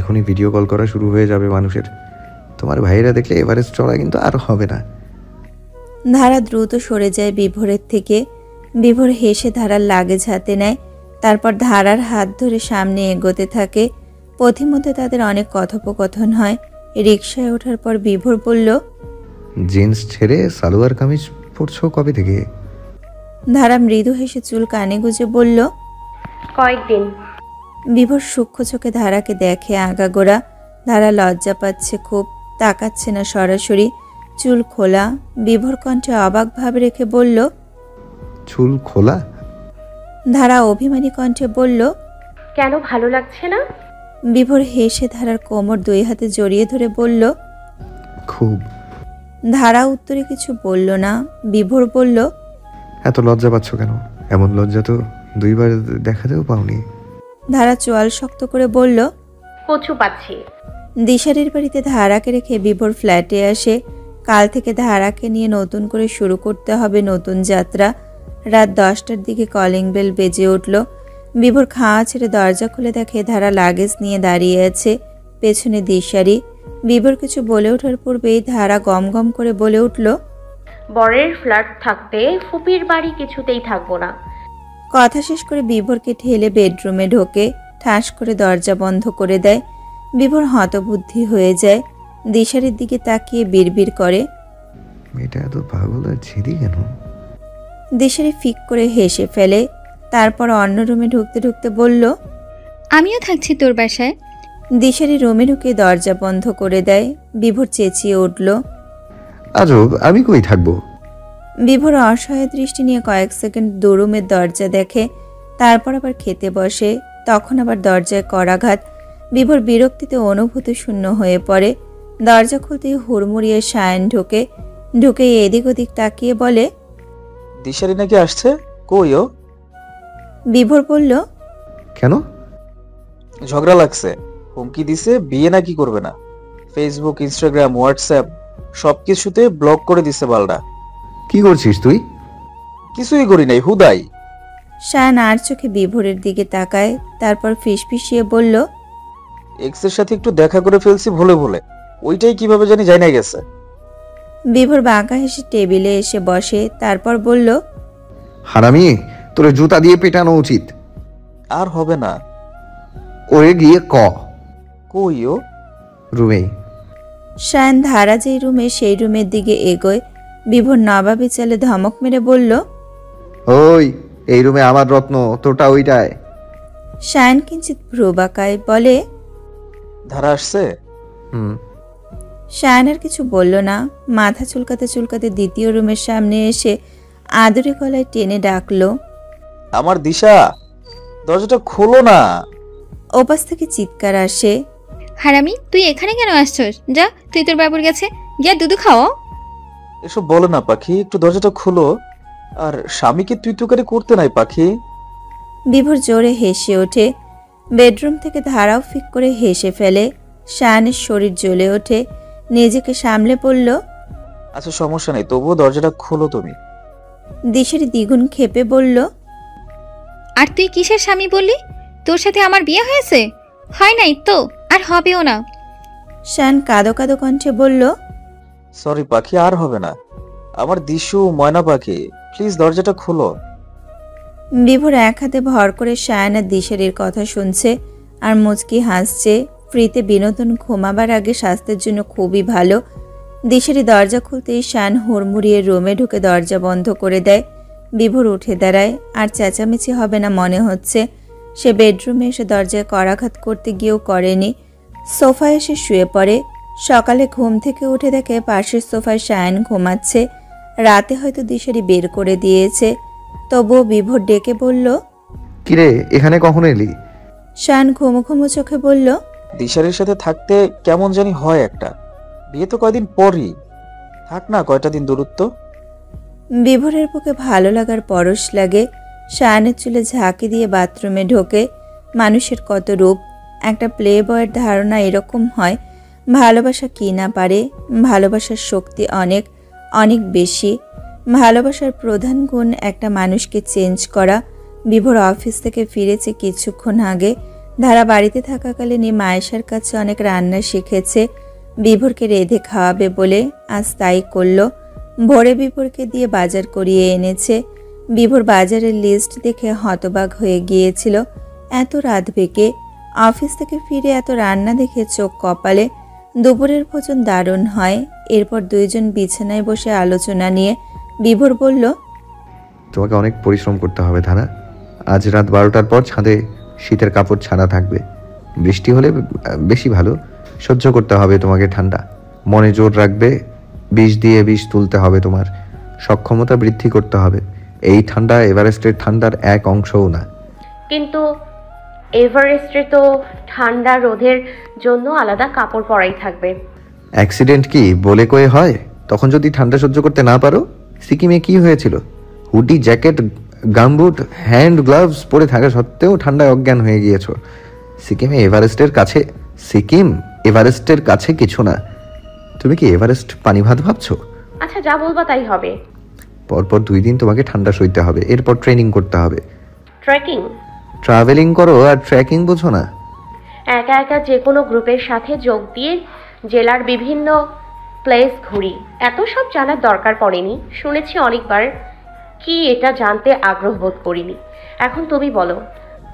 এখনই video call করা শুরু হয়ে যাবে মানুষের। তোমার ভাইয়েরা দেখলে এভারেস্ট চড়া কিন্তু আর হবে না। ধারা দ্রুত সরে যায় বিভোরের থেকে। বিভোর হেসে ধারার লাগেজ হাতে নেয়, তারপর ধারার হাত ধরে সামনে এগোতে থাকে। পথিমধ্যে তাদের অনেক কথোপকথন হয়। রিকশায় ওঠার পর বিভোর বলল, জিন্স ছেড়ে সালোয়ার কামিজ পরছো কবে থেকে? ধারা মৃদু হেসে চুল কানে গুজে বলল, কয়েকদিন। বিভোর সূক্ষ্ম চোখে ধারাকে দেখে আগাগোড়া। ধারা লজ্জা পাচ্ছে খুব, তাকাচ্ছে না সরাসরি। চুল খোলা। বিভোর কণ্ঠে অবাক ভাব রেখে বলল, চুল খোলা? ধারা অভিমানী কণ্ঠে বলল, কেন ভালো লাগছে না? বিভোর হেসে ধারার কোমর দুই হাতে জড়িয়ে ধরে বলল, খুব। ধারা উত্তরে কিছু বলল না। বিভোর বলল, এত লজ্জা পাচ্ছ কেন? এমন লজ্জা তো দুইবার দেখাতেও পাওনি। ধারা চোয়াল শক্ত করে বলল, কচু পাচ্ছি। দিশারির বাড়িতে ধারাকে রেখে বিভোর ফ্ল্যাটে আসে। কাল থেকে ধারাকে নিয়ে নতুন করে শুরু করতে হবে নতুন যাত্রা। রাত 10টার দিকে কলিং বেল বেজে উঠল। বিভোর খাওয়া ছেড়ে দরজা খুলে দেখে ধারা লাগেজ নিয়ে দাঁড়িয়ে আছে, পেছনে দিশারি। বিভোর কিছু বলে ওঠার পূর্বেই ধারা গম গম করে বলে উঠল, বরের ফ্ল্যাট থাকতে ফুপির বাড়ি কিছুতেই থাকবো না। কথা শেষ করে বিভোরকে ঠেলে বেডরুমে ঢোকে, ঠাস করে দরজা বন্ধ করে দেয়। বিভোর হতবুদ্ধি হয়ে যায়। দিশারির দিকে তাকিয়ে বিড়বিড় করে, মেয়েটা এত পাগল আর ছিঁড়ি কেন? দিশারি ফিক করে হেসে ফেলে। তারপর অন্য রুমে ঢুকতে ঢুকতে বলল, আমিও থাকছি তোর বাসায়। দিশারি রুমে ঢুকে দরজা বন্ধ করে দেয়। বিভোর চেঁচিয়ে উঠল, আজব, আমি কই থাকবো? বিভোর অসহায় দৃষ্টি নিয়ে কয়েক সেকেন্ড দু রুমের দরজা দেখে, তারপর আবার খেতে বসে। তখন আবার দরজায় করাঘাত। বিভোর বিরক্তিতে অনুভূত শূন্য হয়ে পড়ে। দরজা খুলতেই হুড়মুড়িয়ে সায়ন ঢুকে এদিক ওদিক তাকিয়ে বলে, দিশারি নাকি আসছে, কই ও? বিভোর বলল, কেন? ঝগড়া লাগছে, হুমকি দিছে বিয়ে নাকি করবে না। ফেসবুক, ইনস্টাগ্রাম, হোয়াটসঅ্যাপ সবকিছুতে ব্লক করে দিছে বালডা। কি করছিস তুই? কিছুই করি নাই, হুদাই। সায়ন আর চোখে বিভোরের দিকে তাকায়, তারপর ফিসফিসিয়ে বলল, এক্সের সাথে একটু দেখা করে ফেলছি ভুলে ভুলে, ওইটাই কিভাবে জানি যাই না গেছে। বিভোর বাঁকা হেসে টেবিলে এসে বসে, তারপর বলল, হারামি, তোর জুতা দিয়ে পেটানো উচিত। আর হবে না। ওরে গিয়ে কই ও? রুমেই। সায়ন ধারা যেই রুমে সেই রুমের দিকে এগোয়। বিভোর নবাবী চালে ধমক মেরে বলল, ওই, এই রুমে আমার রত্ন, তোরটা ওইটায়। সায়ন কিঞ্চিত ভ্রু বাঁকায়, বলে, ধারা আসছে? সায়ন আর কিছু বলল না। মাথা চুলকাতে চুলকাতে দ্বিতীয় রুমের সামনে এসে আদুরে গলায় টেনে ডাকলো, আমার দিশা, দরজাটা খোলো না। ওপাশ থেকে চিৎকার আসে, হারামি, তুই এখানে কেন আসছস? যা, তুই তোর বাবুর কাছে গিয়া দুধু খাও। এসব বলে না পাখি, একটু দরজাটা খোলো। আর স্বামীকে তুই তুকারি করতে নাই পাখি। বিভোর জোরে হেসে ওঠে। বেডরুম থেকে ধারাও ফিক করে হেসে ফেলে। সায়নের শরীর জ্বলে ওঠে, নিজেকে সামলে পড়ল, আচ্ছা সমস্যা নেই, তবুও দরজাটা খোলো তুমি। দিশারি দ্বিগুণ ক্ষেপে বলল, আর তুই কিসের স্বামী বললি? তোর সাথে আমার বিয়ে হয়েছে? হয় নাই তো, আর হবেও না। সায়ন কাঁদো কাঁদো কণ্ঠে বলল, সরি পাখি, আর হবে না। আমার দিশু ময়না পাখি, প্লিজ দরজাটা খোলো। বিভোর এক হাতে ভর করে সায়ন আর দিশারির কথা শুনছে আর মুচকি হাসছে। ফ্রিতে বিনোদন ঘুমাবার আগে স্বাস্থ্যের জন্য খুবই ভালো। দিশারি দরজা খুলতেই সায়ন হুড়মুড়িয়ে রুমে ঢুকে দরজা বন্ধ করে দেয়। বিভোর উঠে দাঁড়ায়। আর চেঁচামেচি হবে না মনে হচ্ছে। সে বেডরুমে এসে দরজায় করাঘাত করতে গিয়েও করেনি। সোফায় এসে শুয়ে পড়ে। সকালে ঘুম থেকে উঠে দেখে পাশের সোফায় সায়ন ঘুমাচ্ছে। রাতে হয়তো দিশারি বের করে দিয়েছে। তবুও বিভোর ডেকে বলল, কিরে, এখানে কখন এলি? সায়ন ঘুমো ঘুমো চোখে বলল, দিশারির সাথে থাকতে কেমন জানি হয় একটা। বিয়ে তো কয়দিন পরই, থাক না কয়টা দিন দূরত্ব। বিভোরের বুকে ভালো লাগার পরশ লাগে। সায়নের চুলে ঝাঁকি দিয়ে বাথরুমে ঢোকে। মানুষের কত রূপ। একটা প্লে বয়ের ধারণা এরকম হয়, ভালোবাসা কি না পারে। ভালোবাসার শক্তি অনেক অনেক বেশি। ভালোবাসার প্রধান গুণ একটা মানুষকে চেঞ্জ করা। বিভোর অফিস থেকে ফিরেছে কিছুক্ষণ আগে। ধারা বাড়িতে থাকাকালীনই মায়েশার কাছে অনেক রান্না শিখেছে। বিভোরকে রেঁধে খাওয়াবে বলে আজ তাই করলো। ভোরে বিভোরকে দিয়ে বাজার করিয়ে এনেছে। বিভোর বাজারের লিস্ট দেখে হতবাক হয়ে গিয়েছিল। এত রাত বেঁকে অফিস থেকে ফিরে এত রান্না দেখে চোখ কপালে। দুপুরের ভোজন দারুণ হয়। এরপর দুইজন বিছানায় বসে আলোচনা নিয়ে বিভোর বলল, তোমাকে অনেক পরিশ্রম করতে হবে ধারা। আজ রাত 12টার পর ছাদে শীতের কাপড় ছাড়া থাকবে। বৃষ্টি হলে বেশি ভালো। সহ্য করতে হবে তোমাকে ঠান্ডা। মনে জোর রাখবে। বিষ দিয়ে বিষ তুলতে হবে তোমার। সক্ষমতা বৃদ্ধি করতে হবে। এই ঠান্ডা এভারেস্টের ঠান্ডার এক অংশও না। কিন্তু এভারেস্টে তো ঠান্ডা রোধের জন্য আলাদা কাপড় পরাই থাকবে। অ্যাক্সিডেন্ট কি বলে কয়ে হয়? তখন যদি ঠান্ডা সহ্য করতে না পারো। সিকিমে কি হয়েছিল? Hoodie, jacket, gumboot, hand gloves পরে থাকা সত্ত্বেও ঠান্ডায় অজ্ঞান হয়ে গিয়েছো। সিকিম এভারেস্টের কাছে কিছু না। তুমি কি এভারেস্ট পানি ভাত ভাবছো? আচ্ছা, যা বলবা তাই হবে। পরপর 2 দিন তোমাকে ঠান্ডা সইতে হবে। এরপর ট্রেনিং করতে হবে। ট্রেকিং? ট্রাভেলিং করো আর ট্রেকিং বোঝো না? একা একা যে কোনো গ্রুপের সাথে যোগ দিয়ে জেলার বিভিন্ন প্লেস ঘুরি। এত সব জানার দরকার পড়েনি। শুনেছি অনেকবার, কি এটা জানতে আগ্রহ বোধ করিনি। এখন তুমি বলো।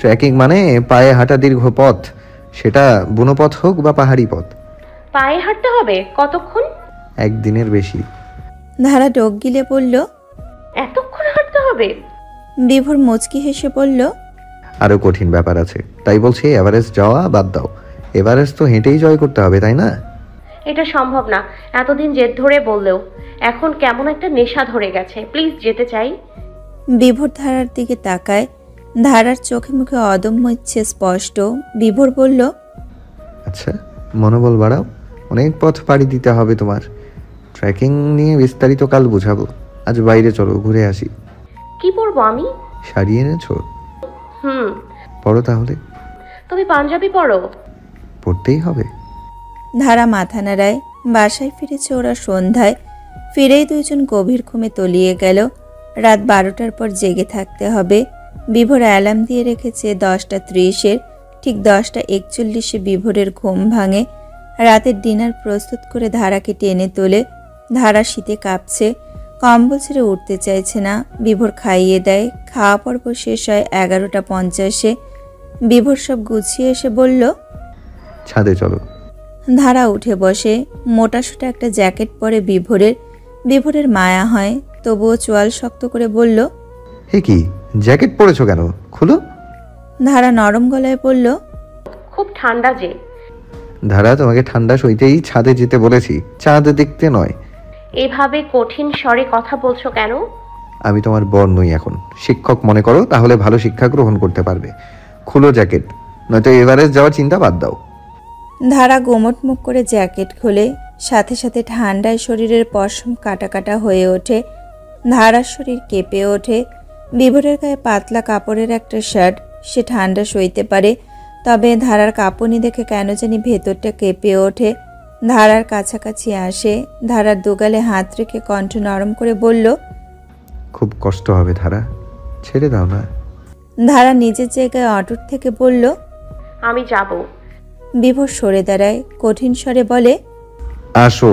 ট্রেকিং মানে পায়ে হাঁটা দীর্ঘ পথ, সেটা বনপথ হোক বা পাহাড়ি পথ। পায়ে হাঁটতে হবে? কতক্ষণ? 1 দিনের বেশি। ধারা ডোক গিলে বলল, এতক্ষণ হাঁটতে হবে? বিভোর মুচকি হেসে বলল, আরো কঠিন ব্যাপার আছে। তাই বলছি এভারেস্ট যাওয়া বাদ দাও। এভারেস্ট তো হেঁটেই জয় করতে হবে, তাই না? এটা সম্ভব না। এতদিন জেদ ধরে বললেও এখন কেমন একটা নেশা ধরে গেছে। প্লিজ যেতে চাই। বিভোর ধারার দিকে তাকায়। ধারার চোখে মুখে অদম্য ইচ্ছে স্পষ্ট। বিভোর বলল, আচ্ছা, মনোবল বাড়াও। অনেক পথ পাড়ি দিতে হবে তোমার। ট্রেকিং নিয়ে বিস্তারিত কাল বুঝাবো। আজ বাইরে চলো, ঘুরে আসি। কি পরবো আমি? শাড়ি এনেছো? হুম। পরো তাহলে। তুমি পাঞ্জাবি পরো? পরতেই হবে। ধারা মাথা নাড়ায়। বাসায় ফিরেছে ওরা সন্ধ্যায়। ফিরেই দুইজন গভীর ঘুমে তলিয়ে গেল। রাত 12টার পর জেগে থাকতে হবে। বিভোর অ্যালার্ম দিয়ে রেখেছে 10:30-এর। ঠিক 10:41-এ বিভোরের ঘুম ভাঙে। রাতের ডিনার প্রস্তুত করে ধারাকে টেনে তোলে। ধারা শীতে কাঁপছে, কম্বল ছেড়ে উঠতে চাইছে না। বিভোর খাইয়ে দেয়। খাওয়া পর্ব শেষ হয় 11:50-এ। বিভোর সব গুছিয়ে এসে বলল, ছাদে চলো। ধারা উঠে বসে। মোটাসোটা একটা জ্যাকেট পরে বিভোরের মায়া হয়, তবুও চোয়াল শক্ত করে বলল, হে কি, জ্যাকেট পরেছো কেন? খুলো। ধারা নরম গলায় বলল, খুব ঠান্ডা যে। ধারা, তোমাকে ঠান্ডা সইতেই ছাদে যেতে বলেছি, চাঁদ দেখতে নয়। এভাবে কঠিন স্বরে কথা বলছো কেন? আমি তোমার বর নই এখন। শিক্ষক মনে করো, তাহলে ভালো শিক্ষা গ্রহণ করতে পারবে। খুলো জ্যাকেট, নয়তো এভারেস্ট যাওয়ার চিন্তা বাদ দাও। ধারা গোমট মুখ করে জ্যাকেট খোলে। সাথে সাথে ঠান্ডায় শরীরের পশম কাটা কাটা হয়ে ওঠে। ধারার শরীর কেঁপে ওঠে। বিভোরের গায়ে পাতলা কাপড়ের একটা শার্ট। সে ঠান্ডা সইতে পারে, তবে ধারার কাঁপুনি দেখে কেন জানি ভেতরটা কেঁপে ওঠে। ধারার কাছাকাছি আসে। ধারার দুগালে হাত রেখে কণ্ঠ নরম করে বলল, খুব কষ্ট হবে ধারা, ছেড়ে দাও না। ধারা নিজের জায়গায় অটুট থেকে বলল, আমি যাব। বিভোর সরে দাঁড়ায়, কঠিন স্বরে বলে, আসো।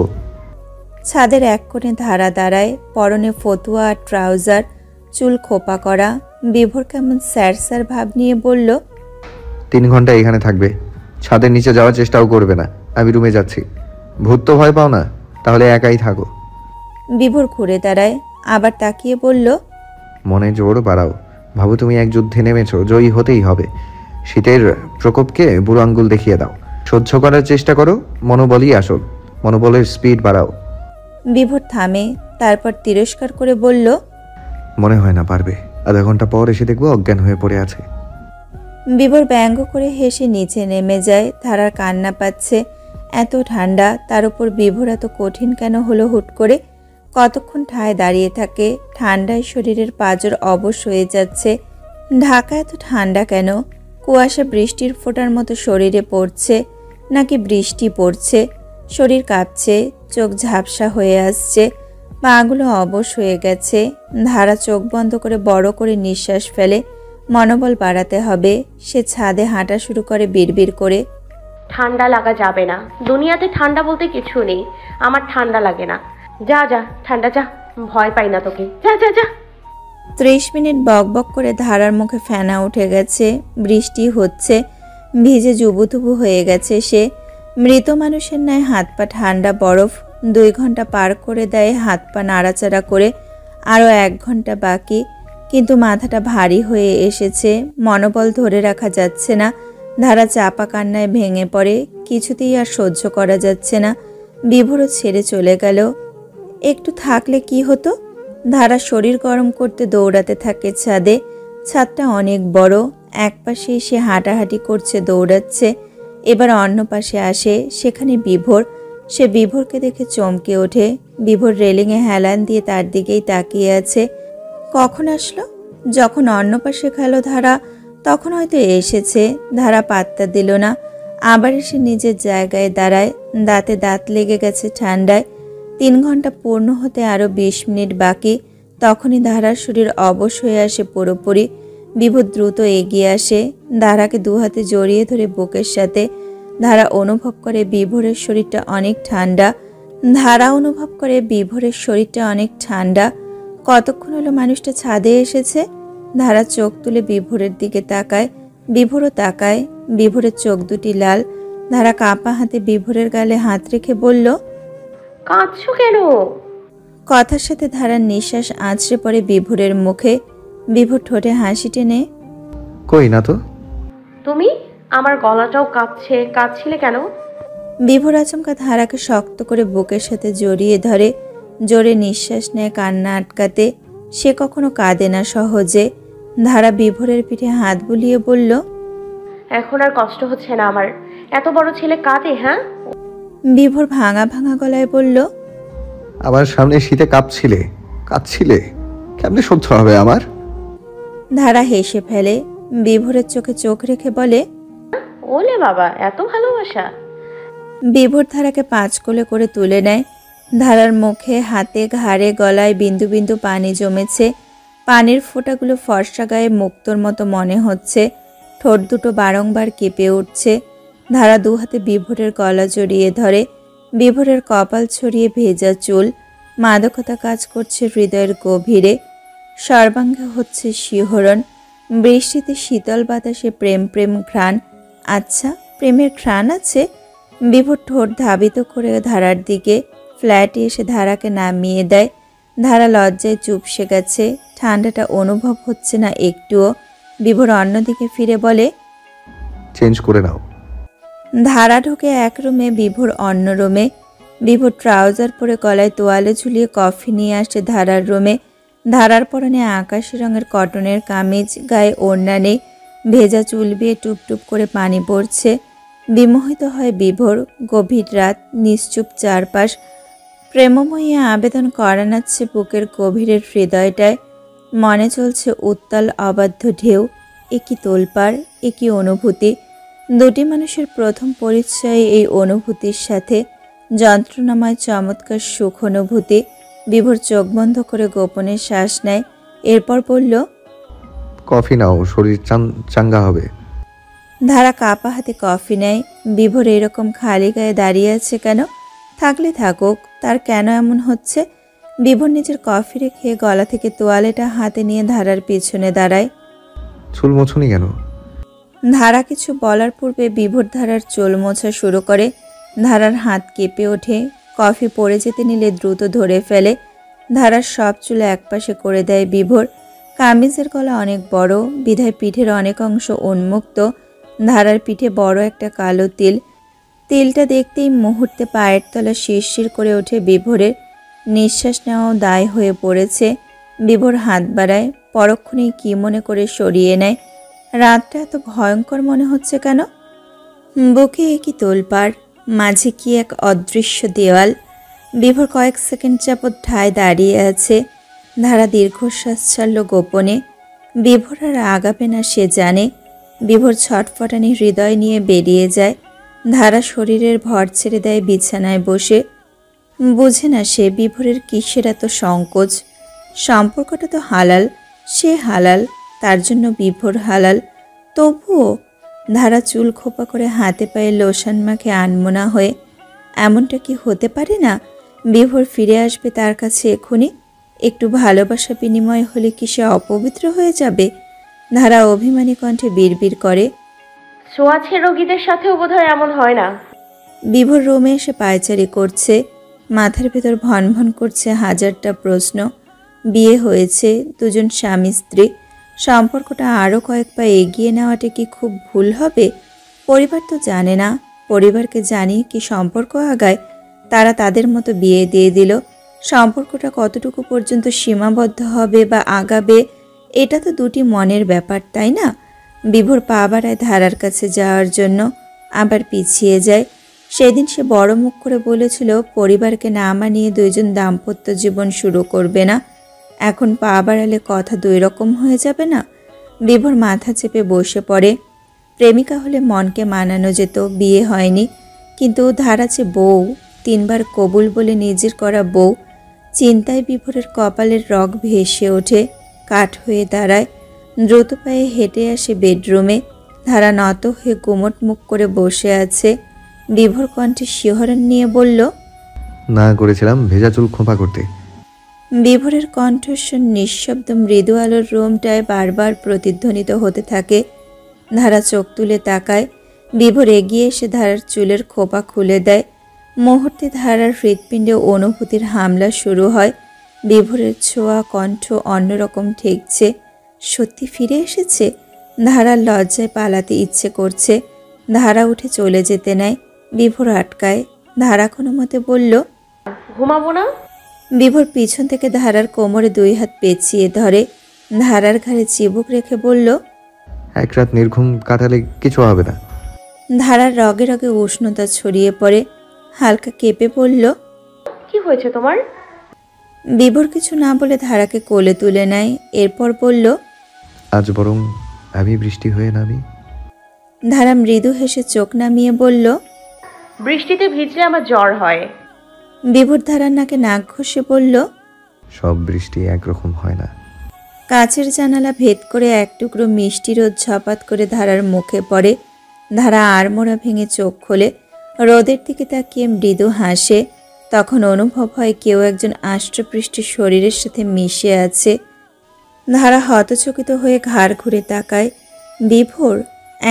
ছাদের এক কোণে ধারা দাঁড়ায়, পরনে ফতুয়া আর ট্রাউজার, চুল খোপা করা। বিভোর কেমন স্যার স্যার ভাব নিয়ে বলল, 3 ঘন্টা এখানে থাকবে। ছাদের নিচে যাওয়ার চেষ্টাও করবে না। আমি রুমে যাচ্ছি। ভূত তো ভয় পাও না, তাহলে একাই থাকো। বিভোর ঘুরে দাঁড়ায়, আবার তাকিয়ে বলল, মনে জোর বাড়াও। ভাবো তুমি এক যুদ্ধে নেমেছো, জয়ী হতেই হবে। শীতের প্রকোপকে বুড়ো আঙ্গুল দেখিয়ে দাও। সহ্য করার চেষ্টা করো। মনোবলই আসল। মনোবলের স্পিড বাড়াও। বিভোর থামে, তারপর তিরস্কার করে বলল, মনে হয় না পারবে। আধা ঘন্টা পর এসে দেখবো অজ্ঞান হয়ে পড়ে আছে। বিভোর ব্যঙ্গ করে হেসে নিচে নেমে যায়। ধারার কান্না পাচ্ছে। এত ঠান্ডা, তার উপর বিভোর এত কঠিন কেন হলো হুট করে? কতক্ষণ ঠায় দাঁড়িয়ে থাকে। ঠান্ডায় শরীরের পাঁজর অবশ হয়ে যাচ্ছে। ঢাকা এত ঠান্ডা কেন? কুয়াশা বৃষ্টির ফোঁটার মতো শরীরে পড়ছে, নাকি বৃষ্টি পড়ছে? শরীর কাঁপছে, চোখ ঝাপসা হয়ে আসছে, পাগুলো অবশ হয়ে গেছে। ধারা চোখ বন্ধ করে বড় করে নিঃশ্বাস ফেলে। মনোবল বাড়াতে হবে। সে ছাদে হাঁটা শুরু করে বিড়বিড় করে। ঠান্ডা লাগা যাবে না, দুনিয়াতে ঠান্ডা বলতে কিছু নেই। আমার ঠান্ডা লাগে না। যা যা ঠান্ডা যা, ভয় পাই না তোকে, যা যা যা। 30 মিনিট বকবক করে ধারার মুখে ফেনা উঠে গেছে। বৃষ্টি হচ্ছে, ভিজে জুবুথুবু হয়ে গেছে সে। মৃত মানুষের ন্যায় হাত পা ঠান্ডা বরফ। 2 ঘন্টা পার করে দেয় হাত পা নাড়াচাড়া করে। আরও 1 ঘন্টা বাকি, কিন্তু মাথাটা ভারী হয়ে এসেছে। মনোবল ধরে রাখা যাচ্ছে না। ধারা চাপা কান্নায় ভেঙে পড়ে। কিছুতেই আর সহ্য করা যাচ্ছে না। বিভোরও ছেড়ে চলে গেল। একটু থাকলে কি হতো? ধারা শরীর গরম করতে দৌড়াতে থাকে ছাদে। ছাদটা অনেক বড়। এক পাশে এসে হাঁটাহাঁটি করছে, দৌড়াচ্ছে। এবার অন্য পাশে আসে, সেখানে বিভোর। সে বিভোরকে দেখে চমকে ওঠে। বিভোর রেলিংয়ে হেলান দিয়ে তার দিকেই তাকিয়ে আছে। কখন আসলো? যখন অন্য পাশে গেল ধারা, তখন হয়তো এসেছে। ধারা পাত্তা দিল না। আবার এসে নিজের জায়গায় দাঁড়ায়। দাঁতে দাঁত লেগে গেছে ঠান্ডায়। 3 ঘন্টা পূর্ণ হতে আরও 20 মিনিট বাকি। তখনই ধারার শরীর অবশ হয়ে আসে পুরোপুরি। বিভোর দ্রুত এগিয়ে আসে, ধারাকে 2 হাতে জড়িয়ে ধরে বুকের সাথে। ধারা অনুভব করে বিভোরের শরীরটা অনেক ঠান্ডা। ধারা অনুভব করে বিভোরের শরীরটা অনেক ঠান্ডা। কতক্ষণ হলো মানুষটা ছাদে এসেছে? ধারা চোখ তুলে বিভোরের দিকে তাকায়। বিভোরও তাকায়। বিভোরের চোখ দুটি লাল। ধারা কাঁপা হাতে বিভোরের গালে হাত রেখে বলল, কাঁদছো কেন? কথার সাথে ধারার নিঃশ্বাস আঁচড়ে পড়ে বিভোরের মুখে। বিভোর ঠোঁটে হাসি টেনে, কই না তো। তুমি? আমার গলাটাও কাঁপছে। কাঁদছিলে কেন? বিভোর আচমকা ধারাকে শক্ত করে বুকের সাথে জড়িয়ে ধরে। জোরে নিঃশ্বাস নেয় কান্না আটকাতে। সে কখনো কাঁদে না সহজে। ধারা বিভোরের পিঠে হাত বুলিয়ে বলল, এখন আর কষ্ট হচ্ছে না আমার। এত বড় ছেলে কাঁদে? হ্যাঁ। বিভোর ভাঙা ভাঙা গলায় বলল, আমার সামনে শীতে কাঁদছিলে, কেমনে সহ্য হবে আমার? ধারা হেসে ফেলে। বিভোরের চোখে চোখ রেখে বলে, ওলে বাবা, এত ভালোবাসা। বিভোর ধারাকে 5 কোলে করে তুলে নেয়। ধারার মুখে, হাতে, ঘাড়ে, গলায় বিন্দু বিন্দু পানি জমেছে। পানির ফোঁটাগুলো ফর্সা গায়ে মুক্তোর মতো মনে হচ্ছে। ঠোঁট দুটো বারংবার কেঁপে উঠছে। ধারা 2 হাতে বিভোরের গলা জড়িয়ে ধরে। বিভোরের কপাল ছড়িয়ে ভেজা চুল। মাদকতা কাজ করছে হৃদয়ের গভীরে। সর্বাঙ্গে হচ্ছে শিহরণ। বৃষ্টিতে শীতল বাতাসে প্রেম প্রেম ঘ্রাণ। আচ্ছা, প্রেমের ঘ্রাণ আছে? বিভোর ঠোঁট ধাবিত করে ধারার দিকে। ফ্ল্যাটে এসে ধারাকে নামিয়ে দেয়। ধারা লজ্জায় চুপসে গেছে। ঠান্ডাটা অনুভব হচ্ছে না একটুও। বিভোর অন্যদিকে ফিরে বলে, চেঞ্জ করে নাও। ধারা ঢোকে এক রুমে, বিভোর অন্য রুমে। বিভোর ট্রাউজার পরে গলায় তোয়ালে ঝুলিয়ে কফি নিয়ে আসে ধারার রুমে। ধারার পরনে আকাশি রঙের কটনের কামিজ, গায়ে ওড়না নেই। ভেজা চুল বেয়ে টুপটুপ করে পানি পড়ছে। বিমোহিত হয় বিভোর। গভীর রাত, নিশ্চুপ চারপাশ। প্রেমময়ী আবেদন করানাচ্ছে বুকের গভীরের হৃদয়টায়। মনে চলছে উত্তাল অবাধ্য ঢেউ। একই তোলপাড়, একই অনুভূতি। দুটি মানুষের প্রথম পরিচয় এই অনুভূতির সাথে। যন্ত্রণাময় চমৎকার সুখ অনুভূতি। বিভোর চোখ বন্ধ করে গোপনে শ্বাস নেয়। এরপর বলল, কফি নাও, শরীর চাঙ্গা হবে। ধারা কাপা হাতে কফি নেয়। বিভোর এরকম খালি গায়ে দাঁড়িয়ে আছে কেন? থাকলে থাকুক, তার কেন এমন হচ্ছে? বিভোর নিজের কফি রেখে গলা থেকে তোয়ালেটা হাতে নিয়ে ধারার পিছনে দাঁড়ায়। চুল মোছুনি কেন? ধারা কিছু বলার পূর্বে বিভোর ধারার চুল মোছা শুরু করে। ধারার হাত কেঁপে ওঠে। কফি পড়ে যেতে নিলে দ্রুত ধরে ফেলে। ধারার সব চুল একপাশে করে দেয় বিভোর। কামিজের গলা অনেক বড়, বিধায় পিঠের অনেক অংশ উন্মুক্ত। ধারার পিঠে বড় একটা কালো তিল। তিলটা দেখতেই মুহূর্তে পায়ের তলা শিরশির করে ওঠে বিভোরের। নিঃশ্বাস নেওয়াও দায় হয়ে পড়েছে। বিভোর হাত বাড়ায়, পরক্ষণেই কি মনে করে সরিয়ে নেয়। রাতটা এত ভয়ঙ্কর মনে হচ্ছে কেন? বুকে একই তোলপাড়, মাঝে কি এক অদৃশ্য দেওয়াল। বিভোর কয়েক সেকেন্ড যাবৎ ঠায় দাঁড়িয়ে আছে। ধারা দীর্ঘশ্বাস ছাড়ল গোপনে। বিভোর আর আগাবে না সে জানে। বিভোর ছটফটানি হৃদয় নিয়ে বেরিয়ে যায়। ধারা শরীরের ভর ছেড়ে দেয় বিছানায় বসে। বুঝে না সে বিভোরের কিসের এত সংকোচ। সম্পর্কটা তো হালাল, সে হালাল, তার জন্য বিভোর হালাল, তবুও ধারা চুল খোপা করে হাতে পায়ে লোশন মাখে আনমনা হয়ে। এমনটা কি হতে পারে না? বিভোর ফিরে আসবে তার কাছে এখনই। একটু ভালোবাসা বিনিময় হলে কি সে অপবিত্র হয়ে যাবে? ধারা অভিমানী কণ্ঠে বিড়বিড় করে। ছোঁয়াছে রোগীদের সাথেও বোধহয় এমন হয় না। বিভোর রুমে এসে পায়চারি করছে, মাথার ভেতর ভনভন করছে হাজারটা প্রশ্ন। বিয়ে হয়েছে, দুজন স্বামী স্ত্রী, সম্পর্কটা আরও কয়েক পা এগিয়ে নেওয়াটা কি খুব ভুল হবে? পরিবার তো জানে না, পরিবারকে জানিয়ে কি সম্পর্ক আগায়? তারা তাদের মতো বিয়ে দিয়ে দিল। সম্পর্কটা কতটুকু পর্যন্ত সীমাবদ্ধ হবে বা আগাবে, এটা তো দুটি মনের ব্যাপার, তাই না? বিভোর পা বাড়ায় ধারার কাছে যাওয়ার জন্য, আবার পিছিয়ে যায়। সেদিন সে বড় মুখ করে বলেছিল পরিবারকে না মানিয়ে দুইজন দাম্পত্য জীবন শুরু করবে না। এখন পা বাড়ালে কথা দুই রকম হয়ে যাবে না? বিভোর মাথা চেপে বসে পড়ে। প্রেমিকা হলে মনকে মানানো যেত, বিয়ে হয়নি, কিন্তু ধারা যে বউ, 3 বার কবুল বলে নিজের করা বউ। চিন্তায় বিভোরের কপালের রগ ভেসে ওঠে, কাঠ হয়ে দাঁড়ায়। দ্রুত পায়ে হেঁটে আসে বেডরুমে। ধারা নত হয়ে গুমট মুখ করে বসে আছে। বিভোর কণ্ঠে শিহরণ নিয়ে বলল, না করেছিলাম ভেজা চুল খোঁপা করতে। বিভোরের কণ্ঠস্বর নিঃশব্দ মৃদু আলোর রুমটায় বারবার প্রতিধ্বনিত হতে থাকে। ধারা চোখ তুলে তাকায়। বিভোর এগিয়ে এসে ধারার চুলের খোপা খুলে দেয়। মুহূর্তে ধারার হৃৎপিণ্ডে অনুভূতির হামলা শুরু হয়। বিভোরের ছোঁয়া, কণ্ঠ অন্যরকম ঠেকছে। সত্যি ফিরে এসেছে? ধারার লজ্জায় পালাতে ইচ্ছে করছে। ধারা উঠে চলে যেতে নেয়, বিভোর আটকায়। ধারা কোনো মতে বলল, ঘুমাবো না? বিভোর পিছন থেকে ধারার কোমরে 2 হাত পেঁচিয়ে ধরে। ধারার ঘাড়ে চিবুক রেখে বলল, এক রাত নির্ঘুম কাটালে কিছু হবে না। ধারার রগে রগে উষ্ণতা ছড়িয়ে পড়ে। হালকা কেঁপে পড়ল। কি হয়েছে তোমার? বিভোর কিছু না বলে ধারাকে কোলে তুলে নেয়। এরপর বলল, আজ বরং আমি বৃষ্টি হয়ে নামি। ধারা মৃদু হেসে চোখ নামিয়ে বলল, বৃষ্টিতে ভিজলে আমার জ্বর হয়। বিভোর ধারার নাকে নাক ঘষে বলল, সব বৃষ্টি একরকম হয় না। কাচের জানালা ভেদ করে এক টুকরো মিষ্টি রোদ ঝপাত করে ধারার মুখে পড়ে। ধারা আড়মোড়া ভেঙে চোখ খোলে, রোদের দিকে তাকিয়ে মৃদু হাসে। তখন অনুভব হয় কেউ একজন আষ্টপৃষ্ট শরীরের সাথে মিশে আছে। ধারা হতচকিত হয়ে ঘাড় ঘুরে তাকায়। বিভোর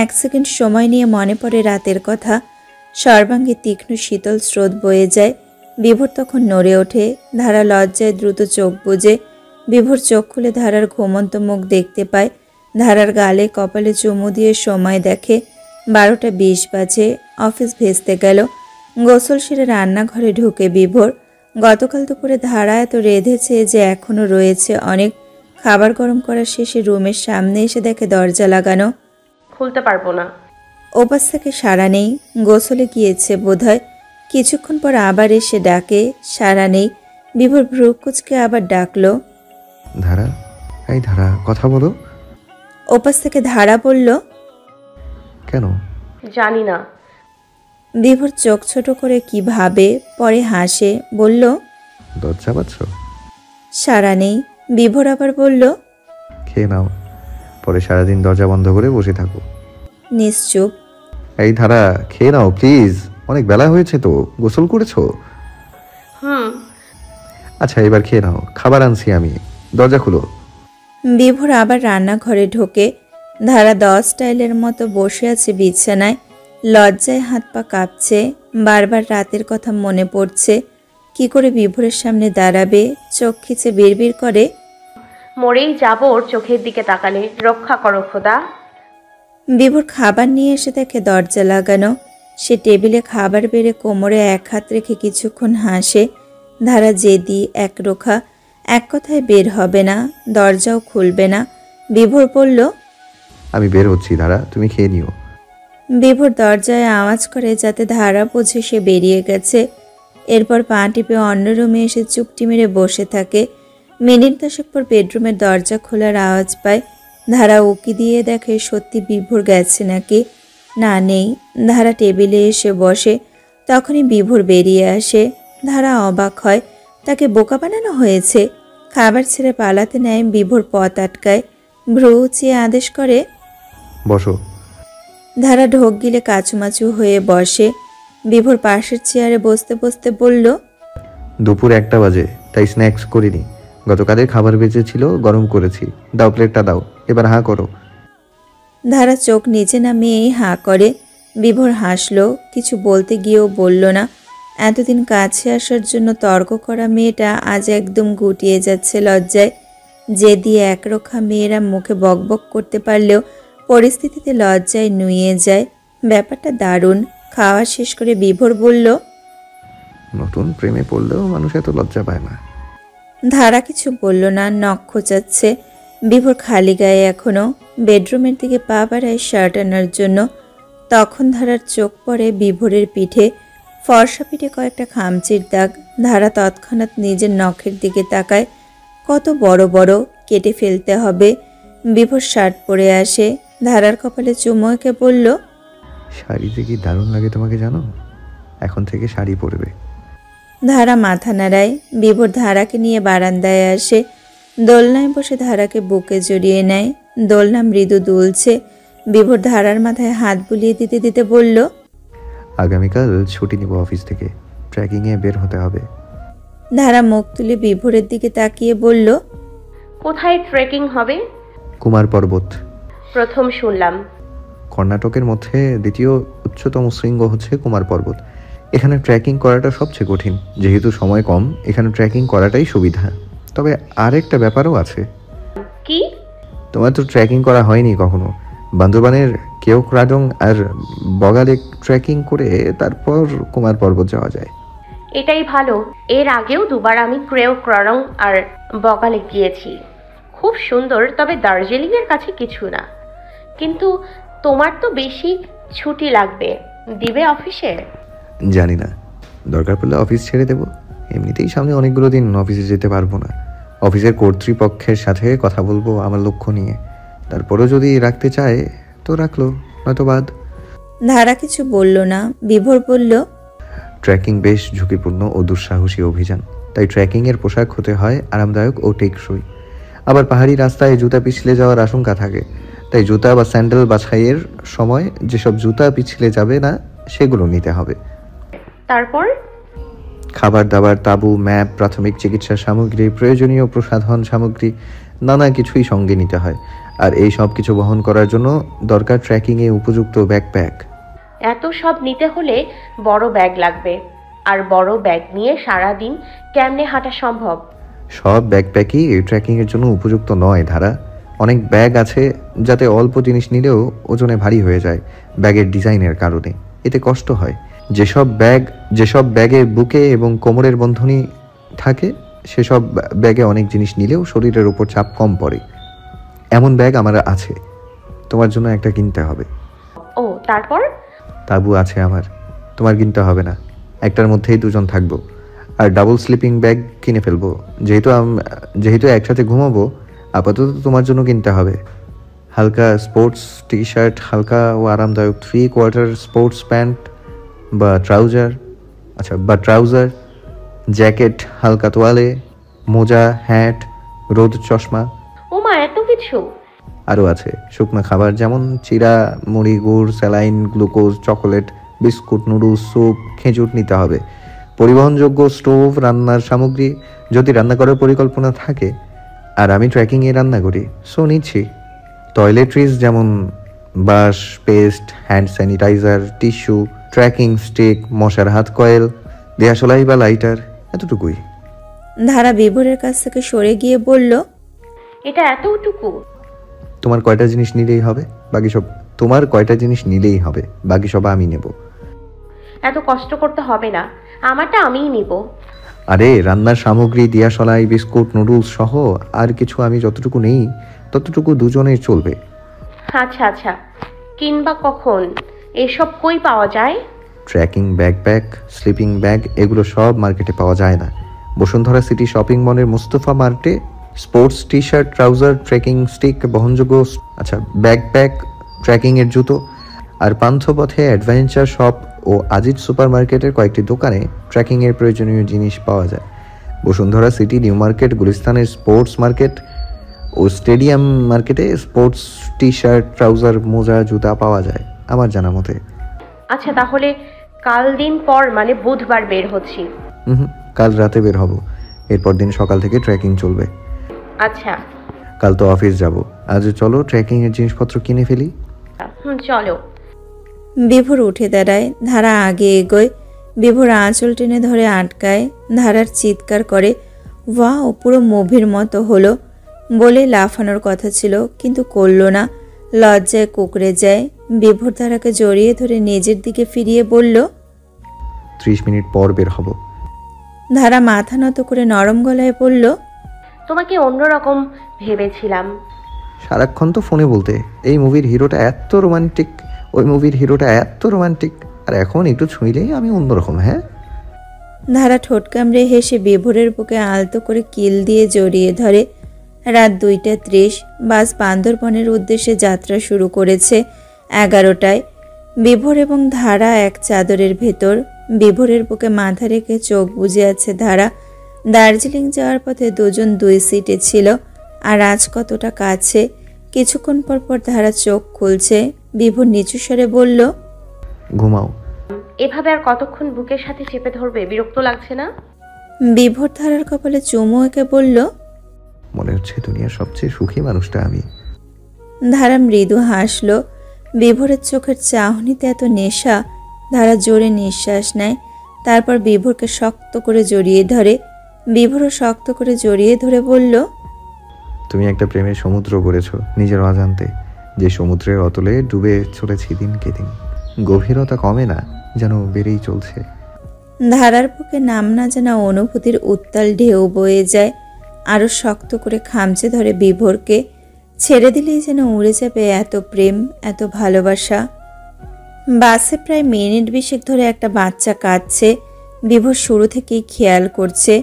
1 সেকেন্ড সময় নিয়ে মনে পড়ে রাতের কথা। সর্বাঙ্গে তীক্ষ্ণ শীতল স্রোত বয়ে যায়। বিভোর তখন নড়ে ওঠে। ধারা লজ্জায় দ্রুত চোখ বুজে। বিভোর চোখ খুলে ধারার ঘুমন্ত মুখ দেখতে পায়। ধারার গালে কপালে চুমু দিয়ে সময় দেখে। 12টা 20 বাজে। অফিস ভেস্তে গেল। গোসল সেরে রান্নাঘরে ঢুকে বিভোর। গতকাল দুপুরে ধারা এত রেঁধেছে যে এখনও রয়েছে অনেক। খাবার গরম করার শেষে রুমের সামনে এসে দেখে দরজা লাগানো। খুলতে পারবো না। ওপাশ থেকে সাড়া নেই। গোসলে গিয়েছে বোধহয়। কিছুক্ষণ পর আবার এসে ডাকে, সাড়া নেই। বিভোর ভ্রু কুঁচকে আবার ডাকলো, ধারা, এই ধারা, কথা বলো। ওপাশ থেকে ধারা বলল, কেন? জানি না। বিভোর চোখ ছোট করে কি ভাবে, পরে হাসে, বলল, দরজা পাচ্ছ? সাড়া নেই। বিভোর আবার বলল, খেয়ে নাও, পরে সারাদিন দরজা বন্ধ করে বসে থাকো। নিশ্চুপ। এই ধারা, খেয়ে নাও প্লিজ, অনেক বেলা হয়েছে তো। গোসল করেছো? আচ্ছা এবার খেয়ে নাও, খাবার আনছি আমি, দরজা খুলো। বিভোর আবার রান্নাঘরে ঢোকে। ধারা 10 স্টাইলের মতো বসে আছে বিছানায়। লজ্জায় হাত পা কাঁপছে। বারবার রাতের কথা মনে পড়ছে। কি করে বিভোরের সামনে দাঁড়াবে? চোখ খিচে বিড়বিড় করে, মরেই যাবো ওর চোখের দিকে তাকালে। রক্ষা করো খোদা। বিভোর খাবার নিয়ে এসে দেখে দরজা লাগানো। সে টেবিলে খাবার বেড়ে কোমরে 1 হাত রেখে কিছুক্ষণ হাসে। ধারা জেদি, একরোখা, এক কথায় বের হবে না, দরজাও খুলবে না। বিভোর বলল, আমি বের হচ্ছি ধারা, তুমি খেয়ে নিও। বিভোর দরজায় আওয়াজ করে যাতে ধারা বোঝে সে বেরিয়ে গেছে। এরপর পা টিপে অন্য রুমে এসে চুপটি মেরে বসে থাকে। মিনিট 10 পর বেডরুমের দরজা খোলার আওয়াজ পায়। ধারা উকি দিয়ে দেখে সত্যি বিভোর গেছে নাকি। না, নেই। ধারা টেবিলে এসে বসে। তখনই বিভোর বেরিয়ে আসে। ধারা অবাক হয়, তাকে বোকা বানানো হয়েছে। খাবার ছেড়ে পালাতে নেয়। বিভোর পথ আটকায়। ভ্রু উঁচিয়ে আদেশ করে। বসো। ধারা ঢোক গিলে কাচুমাচু হয়ে বসে। বিভোর পাশের চেয়ারে বসতে বসতে বলল, দুপুর 1টা বাজে, তাই স্ন্যাক্স করিনি। গতকালের খাবার বেঁচেছিল, গরম করেছি। দাও, প্লেটটা দাও, এবার হাঁ করো। ধারা চোখ নিচে নামিয়েই হাঁ করে। বিভোর হাসলো, কিছু বলতে গিয়েও বলল না। এতদিন কাছে আসার জন্য তর্ক করা মেয়েটা আজ একদম গুটিয়ে যাচ্ছে লজ্জায়। যে দিয়ে একরোখা মেয়েরা মুখে বকবক করতে পারলেও পরিস্থিতিতে লজ্জায় নুয়ে যায়। ব্যাপারটা দারুণ। খাওয়া শেষ করে বিভোর বলল, নতুন প্রেমে পড়লেও মানুষ এত লজ্জা পায় না। ধারা কিছু বলল না, নখ খোঁচাচ্ছে। বিভোর খালি গায়ে এখনো। বেডরুমের দিকে পা বাড়ায় শার্ট আনার জন্য। তখন ধারার চোখ পড়ে বিভোরের পিঠে। ফর্সা পিঠে কয়েকটা খামচির দাগ। ধারা তৎক্ষণাৎ নিজের নখের দিকে তাকায়। কত বড় বড়, কেটে ফেলতে হবে। বিভোর শার্ট পরে আসে। ধারার কপালে চুমো এঁকে বলল, শাড়িতে কি দারুণ লাগে তোমাকে জানো? এখন থেকে শাড়ি পরবে। ধারা মাথা নাড়ায়। বিভোর ধারাকে নিয়ে বারান্দায় আসে। দোলনায় বসে ধারাকে বুকে জড়িয়ে নেয়। দোলনা মৃদু দুলছে। বিভোর ধারার মাথায় হাত বুলিয়ে দিতে দিতে বলল, আগামীকাল ছুটি নিব অফিস থেকে, ট্রেকিংয়ে বের হতে হবে। ধারা মুখ তুলে বিভোরের দিকে তাকিয়ে বলল, কোথায় ট্রেকিং হবে? কুমার পর্বত। প্রথম শুনলাম। কর্ণাটকের মধ্যে দ্বিতীয় উচ্চতম শৃঙ্গ হচ্ছে কুমার পর্বত। এখানে ট্রেকিং করাটা সবচেয়ে কঠিন। যেহেতু সময় কম, এখানে ট্রেকিং করাটাই সুবিধা। তবে আরেকটা ব্যাপারও আছে। কি? তোমার তো ট্রেকিং করা হয়নি কখনো। বান্দরবানের কেওক্রাডং আর বগালে ট্রেকিং করে তারপর কুমার পর্বত যাওয়া যায়। এটাই ভালো। এর আগেও দুবার আমি ক্রেও ক্ররং আর বগালে গিয়েছি। খুব সুন্দর, তবে দার্জিলিংয়ের কাছে কিছু না। কিন্তু তোমার তো বেশি ছুটি লাগবে, দিবে অফিসে? জানি না, দরকার পড়লে অফিস ছেড়ে দেব। এমনিতেই সামনে অনেকগুলো দিন অফিসে যেতে পারবো না। অফিসের কর্তৃপক্ষের সাথে কথা বলবো আমার লক্ষ্য নিয়ে। তারপরেও যদি রাখতে চায় তো রাখলো, নয়তো বাদ। ধারা কিছু বলল না। বিভোর বলল, ট্রেকিং বেশ ঝুঁকিপূর্ণ ও দুঃসাহসী অভিযান। তাই ট্রেকিংয়ের পোশাক হতে হয় আরামদায়ক ও টেকসই। আবার পাহাড়ি রাস্তায় জুতা পিছলে যাওয়ার আশঙ্কা থাকে। তাই জুতা বা স্যান্ডেল বাছাইয়ের সময় যেসব জুতা পিছলে যাবে না সেগুলো নিতে হবে। তারপর? খাবার দাবার, তাঁবু, ম্যাপ, প্রাথমিক চিকিৎসা সামগ্রী, প্রয়োজনীয় প্রসাধন সামগ্রী, নানা কিছুই সঙ্গে নিতে হয়। আর এই সব কিছু বহন করার জন্য দরকার ট্রেকিংয়ে উপযুক্ত ব্যাকপ্যাক। এত সব নিতে হলে বড় ব্যাগ লাগবে। আর বড় ব্যাগ নিয়ে সারা দিন কেমনে হাঁটা সম্ভব? সব ব্যাকপ্যাকই ট্রেকিংয়ের জন্য উপযুক্ত নয় ধারা। অনেক ব্যাগ আছে যাতে অল্প জিনিস নিলেও ওজনে ভারী হয়ে যায় ব্যাগের ডিজাইনের কারণে। এতে কষ্ট হয়। যেসব ব্যাগে বুকে এবং কোমরের বন্ধনী থাকে সেসব ব্যাগে অনেক জিনিস নিলেও শরীরের উপর চাপ কম পড়ে। এমন ব্যাগ আমার আছে, তোমার জন্য একটা কিনতে হবে। ও, তারপর? তাঁবু আছে আমার, তোমার কিনতে হবে না। একটার মধ্যেই দুজন থাকবো। আর ডাবল স্লিপিং ব্যাগ কিনে ফেলবো। যেহেতু একসাথে ঘুমাবো, আপাতত তোমার জন্য কিনতে হবে হালকা স্পোর্টস টি শার্ট, হালকা ও আরামদায়ক 3/4 স্পোর্টস প্যান্ট বা ট্রাউজার, জ্যাকেট, হালকা তোয়ালে, মোজা, হ্যাট, রোদ চশমা। ওমা, এত কিছু! আরও আছে শুকনো খাবার, যেমন চিড়া, মুড়ি, গুড়, saline, glucose, chocolate, biscuit, noodles, soup, খেজুর নিতে হবে। পরিবহনযোগ্য স্টোভ, রান্নার সামগ্রী যদি রান্না করার পরিকল্পনা থাকে। আর আমি ট্রেকিংয়ে রান্না করি, সো নিচ্ছি। টয়লেট্রিজ যেমন বাস, paste, hand sanitiser, tissue, trekking stick, মশার হাত কয়েল, দেয়াশলাই বা লাইটার, এতটুকুই। ধারা বিভোরের কাছ থেকে সরে গিয়ে বলল, এটা এতটুকু? তোমার কয়টা জিনিস নিলেই হবে, বাকি সব আমি নেব। এত কষ্ট করতে হবে না, আমারটা আমিই নিব। আরে রান্নার সামগ্রী, দিয়াশলাই, বিস্কুট, নুডলস সহ আর কিছু আমি যতটুকু নেই ততটুকু দুজনের চলবে। আচ্ছা আচ্ছা, কিংবা কখন? এসব কই পাওয়া যায়? ট্রেকিং ব্যাকপ্যাক, স্লিপিং ব্যাগ এগুলো সব মার্কেটে পাওয়া যায় না। বসুন্ধরা সিটি শপিং মলের মুস্তফা মার্টে sports T shirt, trouser, trekking stick, বহনযোগ্য ব্যাকপ্যাক, ট্রেকিংয়ের জুতো আর পান্থপথে অ্যাডভেঞ্চার শপ ও আজিজ সুপার মার্কেটের কয়েকটি দোকানে ট্রেকিংয়ের প্রয়োজনীয় জিনিস পাওয়া যায়। বসুন্ধরা সিটি, নিউ মার্কেট, গুলিস্তানের স্পোর্টস মার্কেট ও স্টেডিয়াম মার্কেটে স্পোর্টস টি শার্ট, ট্রাউজার, মোজা, জুতা পাওয়া যায় আমার জানা মতে। আচ্ছা, তাহলে কাল দিন পর মানে বুধবার বের হচ্ছি। কাল রাতে বের হব, এরপর দিন সকাল থেকে ট্রেকিং চলবে। আচ্ছা। কাল তো অফিস যাব, আজ চলো ট্রেকিং এর জিনিসপত্র কিনে ফেলি। চলো। বিভোর উঠে দাঁড়ায়, ধারা আগে এগোয়। বিভোর আঁচল টেনে ধরে আটকায়। ধারার চিৎকার করে, ওয়াও, পুরো মুভির মতো হলো বলে লাফানোর কথা ছিল, কিন্তু করল না। লজ্জায় কুকড়ে যায়। বিভোর ধারাকে জড়িয়ে ধরে নিজের দিকে ফিরিয়ে বলল, 30 মিনিট পর বের হব। ধারা মাথা নত করে নরম গলায় বলল, তোমাকে অন্যরকম ভেবেছিলাম। সারাক্ষণ তো ফোনে বলতে এই মুভির হিরোটা এত রোমান্টিক, ওই মুভির হিরোটা এত রোমান্টিক, আর এখন একটু ছুঁইলেই আমি অন্যরকম। হ্যাঁ। ধারা ঠোঁট কামড়ে হেসে বিভোরের বুকে আলতো করে কিল দিয়ে জড়িয়ে ধরে। রাত 2:30, বাস বান্দরবনের উদ্দেশ্যে যাত্রা শুরু করেছে 11টায়। বিভোর এবং ধারা এক চাদরের ভেতর। বিভোরের বুকে মাথা রেখে চোখ বুজে আছে ধারা। দার্জিলিং যাওয়ার পথে দুজন 2 সিটে ছিল, আর আজ কতটা কাছে। কিছুক্ষণ পর পর ধারা চোখ খুলছে। বিভোর নিচু স্বরে বলল, ঘুমাও। এভাবে আর কতক্ষণ বুকের সাথে চেপে ধরবে? বিরক্ত লাগছে না? বিভোর ধারার কপালে চুমু এঁকে বলল, মনে হচ্ছে দুনিয়ার সবচেয়ে সুখী মানুষটা আমি। ধারা মৃদু হাসল। বিভোরের চোখের চাহনিতে এত নেশা। ধারা জোরে নিঃশ্বাস নেয়, তারপর বিভোরকে শক্ত করে জড়িয়ে ধরে। বিভোরও শক্ত করে জড়িয়ে ধরে বলল, তুমি একটা প্রেমের সমুদ্র গড়েছো নিজের অজান্তে, যে সমুদ্রের অতলে ডুবে চলেছি দিনকে দিন। গভীরতা কমে না, যেন বেড়েই চলছে। ধারার বুকে নাম না জানা অনুভূতির উত্তাল ঢেউ বয়ে যায়। আরো শক্ত করে খামচে ধরে বিভোরকে। ছেড়ে দিলেই যেন উড়ে যাবে এত প্রেম, এত ভালোবাসা। বাসে প্রায় মিনিট 20 ধরে একটা বাচ্চা কাঁদছে। বিভোর শুরু থেকেই খেয়াল করছে।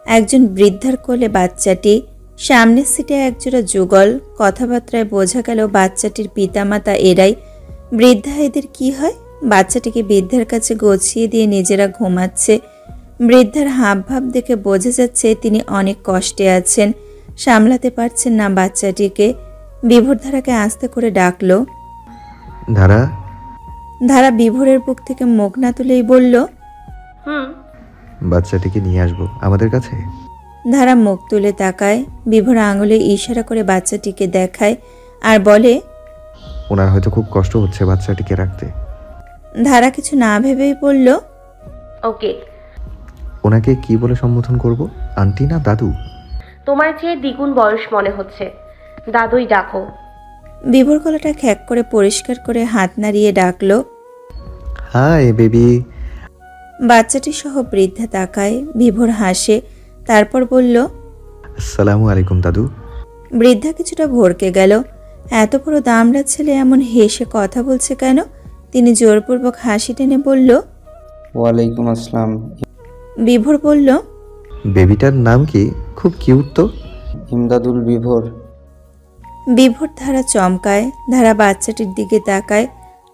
একজন বৃদ্ধার কোলে বাচ্চাটি, সামনের সিটে একজোড়া যুগল। কথাবার্তায় বোঝা গেল বাচ্চাটির পিতামাতা এরাই। বৃদ্ধা এদের কি হয়? বাচ্চাটিকে বৃদ্ধার কাছে গছিয়ে দিয়ে নিজেরা ঘুমাচ্ছে। বৃদ্ধার হাবভাব দেখে বোঝা যাচ্ছে তিনি অনেক কষ্টে আছেন, সামলাতে পারছেন না বাচ্চাটিকে। বিভোর ধারাকে আস্তে করে ডাকলো। ধারা। ধারা বিভোরের বুক থেকে মুখ না তুলেই বলল, বাচ্চাটিকে নিয়ে আসবো আমাদের কাছে। ধারা মুখ তুলে তাকায়। বিভোর আঙুলে ইশারা করে বাচ্চাটিকে দেখায় আর বলে, ওনার হয়তো খুব কষ্ট হচ্ছে বাচ্চাটিকে রাখতে। ধারা কিছু না ভেবেই বলল, ওকে। ওনাকে কি বলে সম্বোধন করব? আন্টি না দাদু? তোমার চেয়ে দ্বিগুণ বয়স মনে হচ্ছে, দাদুই ডাকো। বিভোর গলাটা খ্যাক করে পরিষ্কার করে হাত নাড়িয়ে ডাকলো, হাই বেবি। বাচ্চাটি সহ বৃদ্ধা তাকায়। বিভোর হাসে, তারপর বলল, আসসালামু আলাইকুম দাদু। বৃদ্ধা কিছুটা ভরকে গেল। এত বড় দামড়া ছেলে এমন হেসে কথা বলছে কেন? তিনি জোরপূর্বক হাসি টেনে বলল, ওয়ালাইকুম আসসালাম। বিভোর বলল, বেবিটার নাম কি? খুব কিউট তো। ইমদাদুল বিভোর। বিভোর ধারা চমকায়। ধারা বাচ্চাটির দিকে তাকায়।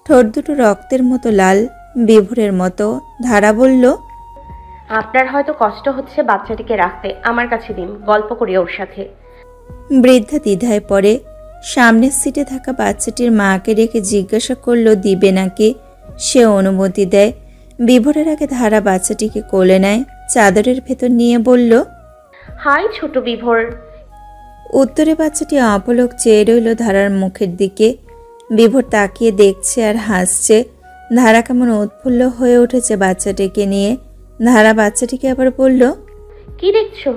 ঠোঁট দুটো রক্তের মতো লাল, বিভোরের মতো। ধারা বলল, আপনার হয়তো কষ্ট হচ্ছে বাচ্চাটিকে রাখতে, আমার কাছে দিন, গল্প করি ওর সাথে। বৃদ্ধা দ্বিধায় পড়ে। সামনের সিটে থাকা বাচ্চাটির মাকে রেখে জিজ্ঞাসা করলো দিবে নাকি। সে অনুমতি দেয়। বিভোরের আগে ধারা বাচ্চাটিকে কোলে নেয়, চাদরের ভেতর নিয়ে বলল, হাই ছোট বিভোর। উত্তরে বাচ্চাটি অপলক চেয়ে রইল ধারার মুখের দিকে। বিভোর তাকিয়ে দেখছে আর হাসছে। ধারা কেমন উৎফুল্ল হয়ে উঠেছে বাচ্চাটিকে নিয়ে। ধারা বাচ্চাটিকে আবার বলল, কি দেখছো?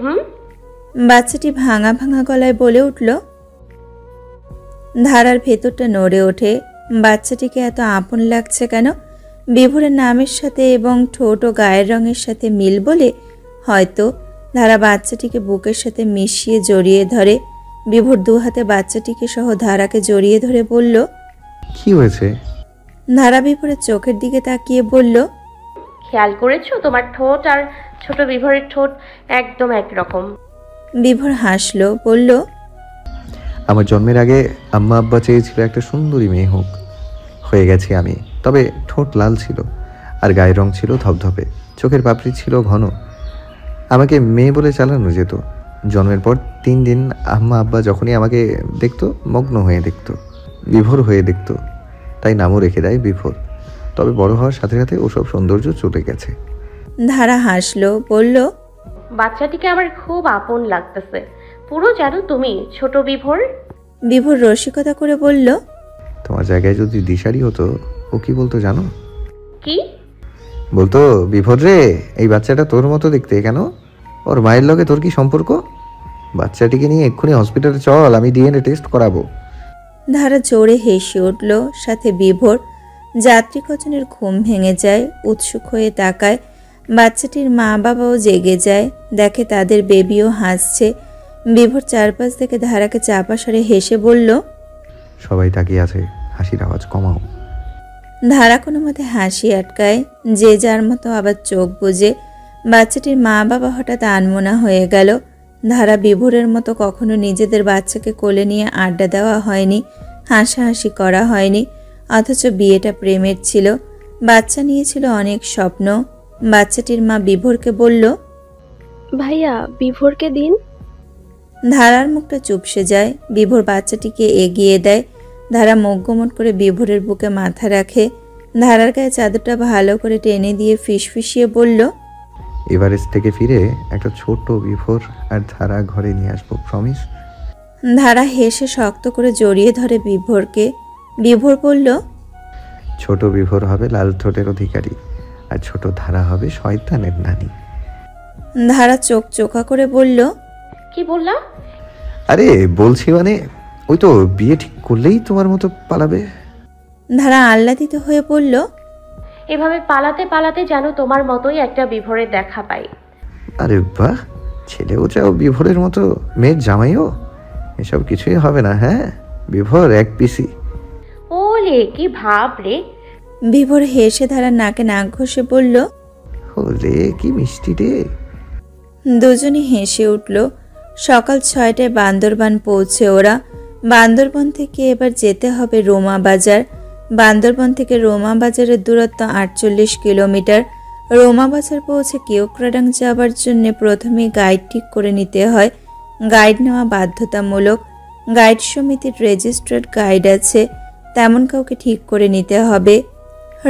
বাচ্চাটি ভাঙা ভাঙা গলায় বলে উঠল। ধারার ভেতরটা নড়ে ওঠে। বাচ্চাটিকে এত আপন লাগছে কেন? বিভোরের নামের সাথে এবং ঠোঁট ও গায়ের রঙের সাথে মিল বলে হয়তো। ধারা বাচ্চাটিকে বুকের সাথে মিশিয়ে জড়িয়ে ধরে। বিভোর 2 হাতে বাচ্চাটিকে সহ ধারাকে জড়িয়ে ধরে বলল, কি হয়েছে? ধারা বিভোরের চোখের দিকে তাকিয়ে বলল, খেয়াল করেছো তোমার ঠোঁট আর ছোট বিভোরের ঠোঁট একদম একরকম। বিভোর হাসলো, বলল, আমার জন্মের আগে আম্মা আব্বা চেয়েছিল একটা সুন্দরী মেয়ে হোক, হয়ে গেছি আমি। তবে ঠোঁট লাল ছিল আর গায়ের রং ছিল ধপধপে, চোখের পাপড়ি ছিল ঘন। আমাকে মেয়ে বলে চালানো যেত, জন্মের পর 3 দিন আম্মা আব্বা যখনই আমাকে দেখতো মগ্ন হয়ে দেখতো, বিভোর হয়ে দেখতো, তাই নামও রেখে দেয় বিভোর। তবে বড় হওয়ার সাথে সাথে ওসব সৌন্দর্য চলে গেছে। ধারা হাসলো, বলল, বাচ্চাটিকে আমার খুব আপন লাগতেছে, পুরো যেন তুমি, ছোট বিভোর। বিভোর রসিকতা করে বলল, তোমার জায়গায় যদি দিশারি হতো, ও কি বলতো জানো? কি? বলতো, বিভোর রে, এই বাচ্চাটা তোর মতো দেখতে কেন? ওর মায়ের লগে তোর কি সম্পর্ক? বাচ্চাটিকে নিয়ে এক্ষুনি হসপিটালে চল, আমি ডিএনএ টেস্ট করাবো। ধারা জোরে হেসে উঠল, সাথে বিভোর। যাত্রী কজনের ঘুম ভেঙে যায়, উৎসুক হয়ে তাকায়। বাচ্চাটির মা বাবাও জেগে যায়, দেখে তাদের বেবিও হাসছে। বিভোর চারপাশ থেকে ধারাকে চাপা সরে হেসে বলল, সবাই তাকিয়ে আছে, হাসির আওয়াজ কমাও। ধারা কোনো মতে হাসি আটকায়, যে যার মতো আবার চোখ বুজে। বাচ্চাটির মা বাবা হঠাৎ আনমনা হয়ে গেল। ধারা বিভোরের মতো কখনো নিজেদের বাচ্চাকে কোলে নিয়ে আড্ডা দেওয়া হয়নি, হাসাহাসি করা হয়নি। অথচ বিয়েটা প্রেমের ছিল, বাচ্চা নিয়েছিল অনেক স্বপ্ন। বাচ্চাটির মা বিভোরকে বলল, ভাইয়া বিভোরকে দিন। ধারার মুখটা চুপসে যায়। বিভোর বাচ্চাটিকে এগিয়ে দেয়। ধারা মুখ গোমট করে বিভোরের বুকে মাথা রাখে। ধারার গায়ে চাদরটা ভালো করে টেনে দিয়ে ফিসফিসিয়ে বলল, এভারেস্ট থেকে ফিরে একটা ছোট বিভোর আর ধারা ঘরে নিয়ে আসবো, প্রমিস? ধারা হেসে শক্ত করে জড়িয়ে ধরে বিভোরকে। বিভোর বলল, ছোট বিভোর হবে লাল ঠোঁটের অধিকারী, আর ছোট ধারা হবে শয়তানের নানি। ধারা চোখ চোখা করে বলল, কি বললা? আরে বলছি মানে, ওই তো বিয়ে ঠিক করলেই তোমার মতো পালাবে। ধারা আহ্লাদিত হয়ে বলল, এভাবে পালাতে পালাতে যেন তোমার মতোই একটা বিভোরের দেখা পাই। আরে বাহ, ছেলেও চাও বিভোরের মতো, মেয়ের জামাইও? এসব কিছুই হবে না। হ্যাঁ, বিভোর এক পিসি। ওলে কি ভাব রে! বিভোর হেসে ধারার নাকে নাক ঘষে বলল, ওরে কি মিষ্টি রে। দুজনই হেসে উঠল। সকাল 6টায় বান্দরবান পৌঁছে ওরা। বান্দরবন থেকে এবার যেতে হবে রোমা বাজার। বান্দরবন থেকে রোমা বাজারের দূরত্ব 48 কিলোমিটার। রোমা বাজার পৌঁছে কেওক্রাডাং যাবার জন্য প্রথমেই গাইড ঠিক করে নিতে হয়। গাইড নেওয়া বাধ্যতামূলক। গাইড সমিতির রেজিস্টার্ড গাইড আছে, তেমন কাউকে ঠিক করে নিতে হবে।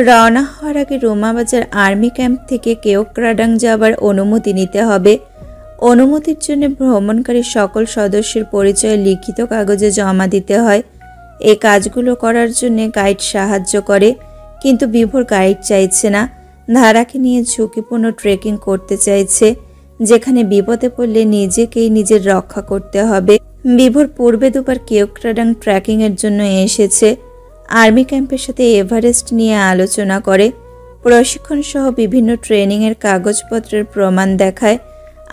রওনা হওয়ার আগে রোমা বাজার আর্মি ক্যাম্প থেকে কেওক্রাডাং যাবার অনুমতি নিতে হবে। অনুমতির জন্য ভ্রমণকারী সকল সদস্যের পরিচয় লিখিত কাগজে জমা দিতে হয়। এই কাজগুলো করার জন্য গাইড সাহায্য করে, কিন্তু বিভোর গাইড চাইছে না। ধারাকে নিয়ে ঝুঁকিপূর্ণ ট্রেকিং করতে চাইছে, যেখানে বিপদে পড়লে নিজেকেই নিজের রক্ষা করতে হবে। বিভোর পূর্বে দুবার কেওক্রাডাং ট্রেকিংয়ের জন্য এসেছে। আর্মি ক্যাম্পের সাথে এভারেস্ট নিয়ে আলোচনা করে, প্রশিক্ষণ সহ বিভিন্ন ট্রেনিংয়ের কাগজপত্রের প্রমাণ দেখায়।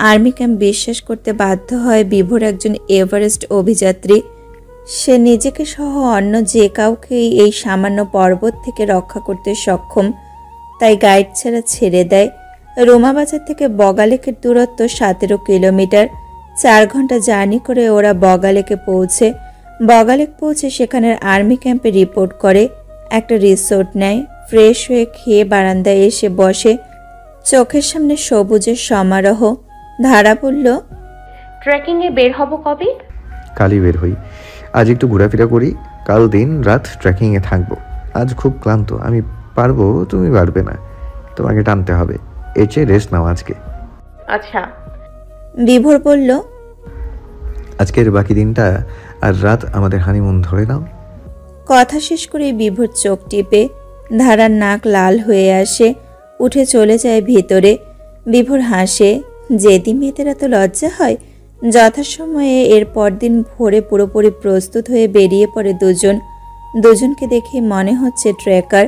আর্মি ক্যাম্প বিশ্বাস করতে বাধ্য হয় বিভোর একজন এভারেস্ট অভিযাত্রী। সে নিজেকে সহ অন্য যে কাউকেই এই সামান্য পর্বত থেকে রক্ষা করতে সক্ষম, তাই গাইড ছাড়া ছেড়ে দেয়। রোমা বাজার থেকে বগালেকের দূরত্ব 17 কিলোমিটার। 4 ঘন্টা জার্নি করে ওরা বগালেকে পৌঁছে। বগালেক পৌঁছে সেখানের আর্মি ক্যাম্পে রিপোর্ট করে। একটা রিসোর্ট নেয়। ফ্রেশ হয়ে খেয়ে বারান্দায় এসে বসে। চোখের সামনে সবুজের সমারোহ। ধারা বলল, ট্রেকিংয়ে বের হব কবে? কালই বের হই। আজ একটু ঘোরাফেরা করি, কাল দিন রাত ট্রেকিংয়ে থাকবো। আজ খুব ক্লান্ত, আমি পারবো, তুমি পারবে না। তোমাকে টানতে হবে, এর চেয়ে রেস্ট নাও আজকে। আচ্ছা। বিভোর বলল, আজকের বাকি দিনটা আর রাত আমাদের হানিমুন ধরে নাও। কথা শেষ করে বিভোর চোখ টিপে। ধারার নাক লাল হয়ে আসে, উঠে চলে যায় ভিতরে। বিভোর হাসে, যেদি মেয়েদের এত লজ্জা হয়। যথাসময়ে এর পরদিন ভোরে পুরোপুরি প্রস্তুত হয়ে বেরিয়ে পড়ে দুজনকে দেখে মনে হচ্ছে ট্রেকার।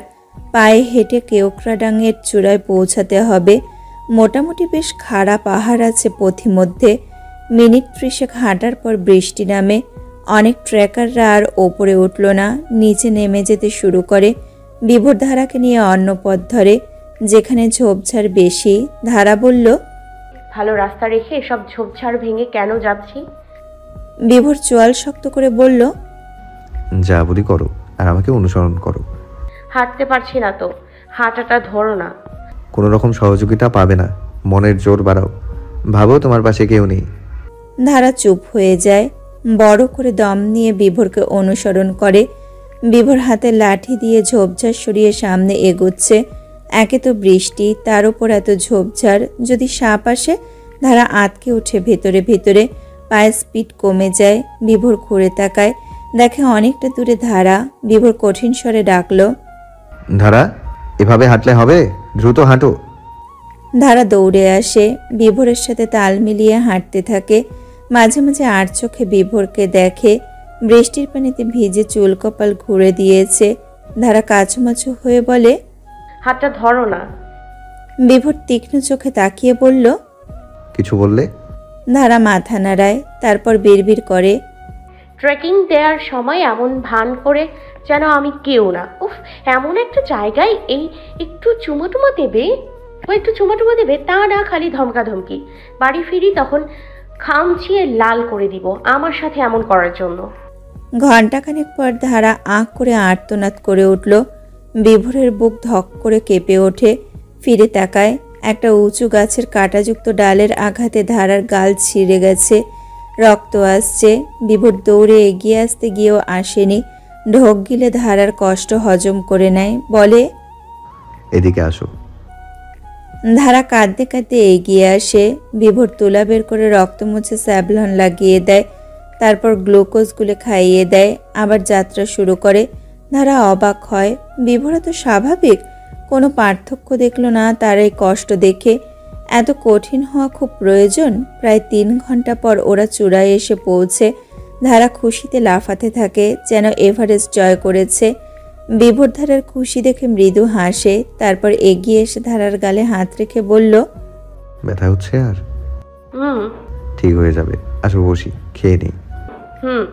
পায়ে হেঁটে কেওক্রাডাংয়ের চূড়ায় পৌঁছাতে হবে। মোটামুটি বেশ খাড়া পাহাড় আছে পথিমধ্যে। মিনিট 30 হাঁটার পর বৃষ্টি নামে। অনেক ট্রেকাররা আর ওপরে উঠল না, নিচে নেমে যেতে শুরু করে। বিভোর ধারাকে নিয়ে অন্য পথ ধরে, যেখানে ঝোপঝাড় বেশি। ধারা বলল, ভালো রাস্তা রেখে সব ঝোপঝাড় ভেঙে কেন যাচ্ছি? বিভোর চোয়াল শক্ত করে বলল, যা বলি করো, আর আমাকে অনুসরণ করো। হাঁটতে পারছি না তো, হাঁটাটা ধরো না। কোনো রকম সহযোগিতা পাবে না, মনের জোর বাড়াও। ভাবো তোমার পাশে কেউ নেই। ধারা চুপ হয়ে যায়, বড় করে দম নিয়ে বিভোরকে অনুসরণ করে। বিভোর হাতে লাঠি দিয়ে ঝোপঝাড় সরিয়ে সামনে এগোচ্ছে। একে তো বৃষ্টি, তার উপর এত ঝোপঝাড়, যদি সাপ আসে ধারা আটকে ওঠে ভেতরে ভেতরে। পায়ের স্পিড কমে যায়। বিভোর ঘুরে তাকায়, দেখে অনেকটা দূরে ধারা। বিভোর কঠিন স্বরে ডাকলো, ধারা, এভাবে হাঁটলে হবে? দ্রুত হাঁটো। ধারা দৌড়ে আসে, বিভোরের সাথে তাল মিলিয়ে হাঁটতে থাকে। মাঝে মাঝে আর চোখে বিভোরকে দেখে। বৃষ্টির পানিতে ভিজে চুল কপাল ঘুরে দিয়েছে। ধারা কাছুমাছু হয়ে বলে, হাতটা ধরো না। বিভোর তীক্ষ্ণ চোখে তাকিয়ে বলল, কিছু বললে? ধারা মাথা নাড়ায়, তারপর বিড়বিড় করে, ট্রেকিং দেওয়ার সময় এমন ভান করে যেন আমি কেউ না। উফ, এমন একটা জায়গায় এই একটু চুমাটুমা দেবে, ও একটু চুমাটুমা দেবে, তা না খালি ধমকাধমকি। বাড়ি ফিরি তখন খামচিয়ে লাল করে দিব আমার সাথে এমন করার জন্য। ঘণ্টাখানেক পর ধারা আঁক করে আর্তনাদ করে উঠল। বিভোরের বুক ধক করে কেঁপে ওঠে। ফিরে তাকায়, একটা উঁচু গাছের কাঁটাযুক্ত ডালের আঘাতে ধারার গাল ছিঁড়ে গেছে, রক্ত আসছে। বিভোর দৌড়ে এগিয়ে আসতে গিয়েও আসেনি। ঢোক গিলে ধারার কষ্ট হজম করে নেয়, বলে, এদিকে আসো। ধারা কাঁদতে কাঁদতে এগিয়ে আসে। বিভোর তুলা বের করে রক্ত মুছে স্যাভলন লাগিয়ে দেয়, তারপর গ্লুকোজ গুলে খাইয়ে দেয়, আবার যাত্রা শুরু করে। ধারা অবাক হয়, বিভোরা তো স্বাভাবিক, কোনো পার্থক্য দেখল না তার এই কষ্ট দেখে। এত কঠিন হওয়া খুব প্রয়োজন? প্রায় 3 ঘন্টা পর ওরা চূড়ায় এসে পৌঁছে। ধারা খুশিতে লাফাতে থাকে, যেন এভারেস্ট জয় করেছে। বিভোর ধারার খুশি দেখে মৃদু হাসে, তারপর এগিয়ে এসে ধারার গালে হাত রেখে বলল, ব্যথা হচ্ছে আর? হুম ঠিক হয়ে যাবে, আসো বসি, খেয়ে নেই। হুম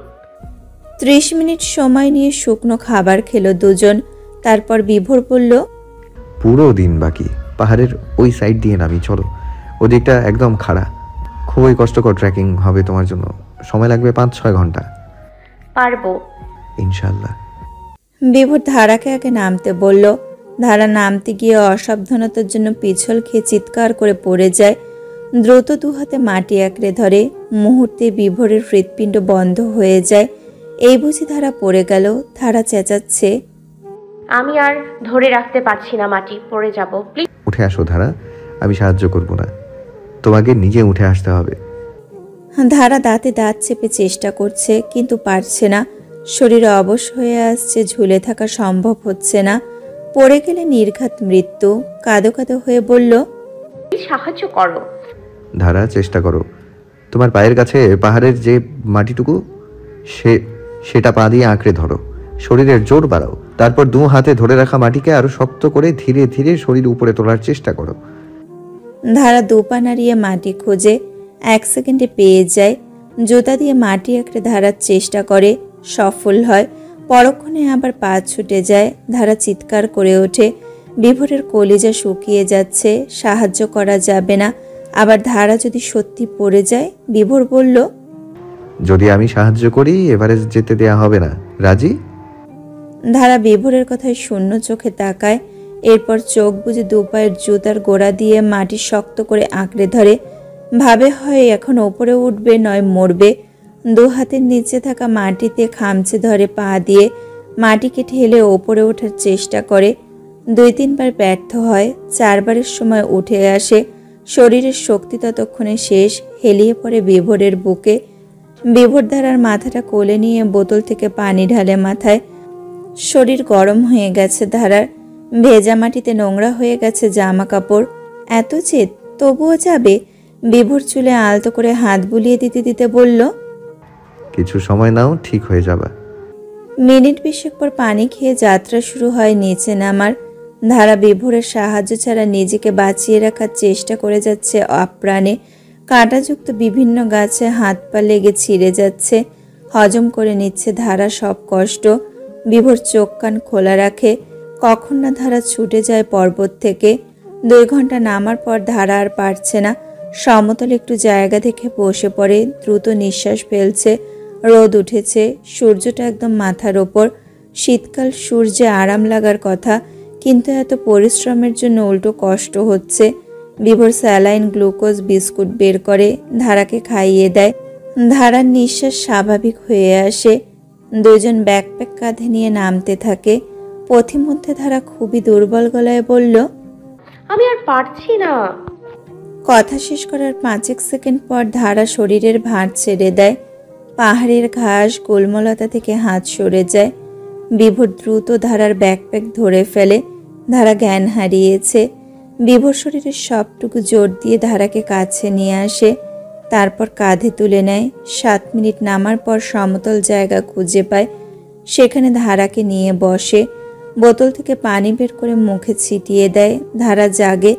30 মিনিট সময় নিয়ে শুকনো খাবার খেলো দুজন। তারপর বিভোর বলল, পুরো দিন বাকি, পাহাড়ের ওই সাইড দিয়ে নামি, চলো। ওদিকটা একদম খাড়া, খুবই কষ্টকর ট্রেকিং হবে তোমার জন্য, সময় লাগবে 5-6 ঘন্টা। পারবো। ইনশাল্লাহ। বিভোর ধারাকে আগে নামতে বলল। ধারা নামতে গিয়ে অসাবধানতার জন্য পিছল খেয়ে চিৎকার করে পড়ে যায়। দ্রুত 2 হাতে মাটি আঁকড়ে ধরে। মুহূর্তে বিভোরের হৃৎপিণ্ড বন্ধ হয়ে যায়। এই বুঝি ধারা পড়ে গেল। ধারা চেঁচাচ্ছে, আমি আর ধরে রাখতে পারছি না, মাটি পড়ে যাব, প্লিজ। উঠে আসো ধারা, আমি সাহায্য করব না, তোমাকে নিজে উঠে আসতে হবে। ধারা দাঁতে দাঁত চেপে চেষ্টা করছে, কিন্তু পারছে না। শরীর অবশ হয়ে আসছে, ঝুলে থাকা সম্ভব হচ্ছে না। পড়ে গেলে নির্ঘাত মৃত্যু। কাঁদো কাঁদো হয়ে বলল, সাহায্য করো। ধারা, চেষ্টা করো। তোমার পায়ের কাছে পাহাড়ের যে মাটিটুকু, সেটা পা দিয়ে আঁকড়ে ধরো, শরীরের জোর বাড়াও, তারপর 2 হাতে ধরে রাখা মাটিকে আরো শক্ত করে ধীরে ধীরে শরীর উপরে তোলার চেষ্টা করো। ধারা 2 পা নাড়িয়ে মাটি খোঁজে, 1 সেকেন্ডে পেয়ে যায়। জুতা দিয়ে মাটি আঁকড়ে ধারার চেষ্টা করে, সফল হয়। পরক্ষণে আবার পা ছুটে যায়। ধারা চিৎকার করে ওঠে। বিভোরের কলিজা শুকিয়ে যাচ্ছে, সাহায্য করা যাবে না। আবার ধারা যদি সত্যি পড়ে যায়? বিভোর বলল, যদি আমি সাহায্য করি এভারেস্ট যেতে দেয়া হবে না, রাজি? ধারা বিভোরের কথায় শূন্য চোখে তাকায়, এরপর চোখ বুজে 2 পায়ের জুতার গোড়া দিয়ে মাটি শক্ত করে আঁকড়ে ধরে। ভাবে হয় এখন ওপরে উঠবে নয় মরবে। 2 হাতের নিচে থাকা মাটিতে খামচে ধরে পা দিয়ে মাটিকে ঠেলে ওপরে ওঠার চেষ্টা করে। 2-3 বার ব্যর্থ হয়, 4 বারের সময় উঠে আসে। শরীরের শক্তি ততক্ষণে শেষ, হেলিয়ে পড়ে বিভোরের বুকে। বিভোর ধারার মাথাটা কোলে নিয়ে বোতল থেকে পানি ঢালে মাথায়। শরীর গরম হয়ে গেছে ধারার, ভেজা মাটিতে নোংরা হয়ে গেছে জামা কাপড়। এত জেদ, তবুও যাবে? বিভোর চুলে আলতো করে হাত বুলিয়ে দিতে দিতে বলল, কিছু সময় নাও, ঠিক হয়ে যাবে। মিনিট 20 পর পানি খেয়ে যাত্রা শুরু হয় নিচে নামার। ধারা বিভোরের সাহায্য ছাড়া নিজেকে বাঁচিয়ে রাখার চেষ্টা করে যাচ্ছে আপ্রাণে। কাঁটাযুক্ত বিভিন্ন গাছে হাত পা লেগে ছিঁড়ে যাচ্ছে। হজম করে নিচ্ছে ধারা সব কষ্ট। বিভোর চোখ কান খোলা রাখে, কখন না ধারা ছুটে যায় পর্বত থেকে। 2 ঘন্টা নামার পর ধারা আর পারছে না। সমতল একটু জায়গা দেখে বসে পড়ে, দ্রুত নিঃশ্বাস ফেলছে। রোদ উঠেছে, সূর্যটা একদম মাথার ওপর। শীতকাল, সূর্যে আরাম লাগার কথা, কিন্তু এত পরিশ্রমের জন্য উল্টো কষ্ট হচ্ছে। বিভোর স্যালাইন, গ্লুকোজ, বিস্কুট বের করে ধারাকে খাইয়ে দেয়। ধারার নিঃশ্বাস স্বাভাবিক হয়ে আসে। দুজন ব্যাকপ্যাক কাঁধে নিয়ে নামতে থাকে। পথিমধ্যে ধারা খুবই দুর্বল গলায় বলল, আমি আর পারছি না। কথা শেষ করার 5 সেকেন্ড পর ধারা শরীরের ভার ছেড়ে দেয়। পাহাড়ের ঘাস গোলমলতা থেকে হাত সরে যায়। বিভোর দ্রুত ধারার ব্যাকপ্যাক ধরে ফেলে। ধারা জ্ঞান হারিয়েছে। বিভোর শরীরের সবটুকু জোর দিয়ে ধারাকে কাছে নিয়ে আসে, তারপর কাঁধে তুলে নেয়। 7 মিনিট নামার পর সমতল জায়গা খুঁজে পায়, সেখানে ধারাকে নিয়ে বসে। বোতল থেকে পানি বের করে মুখে ছিটিয়ে দেয়। ধারা জাগে,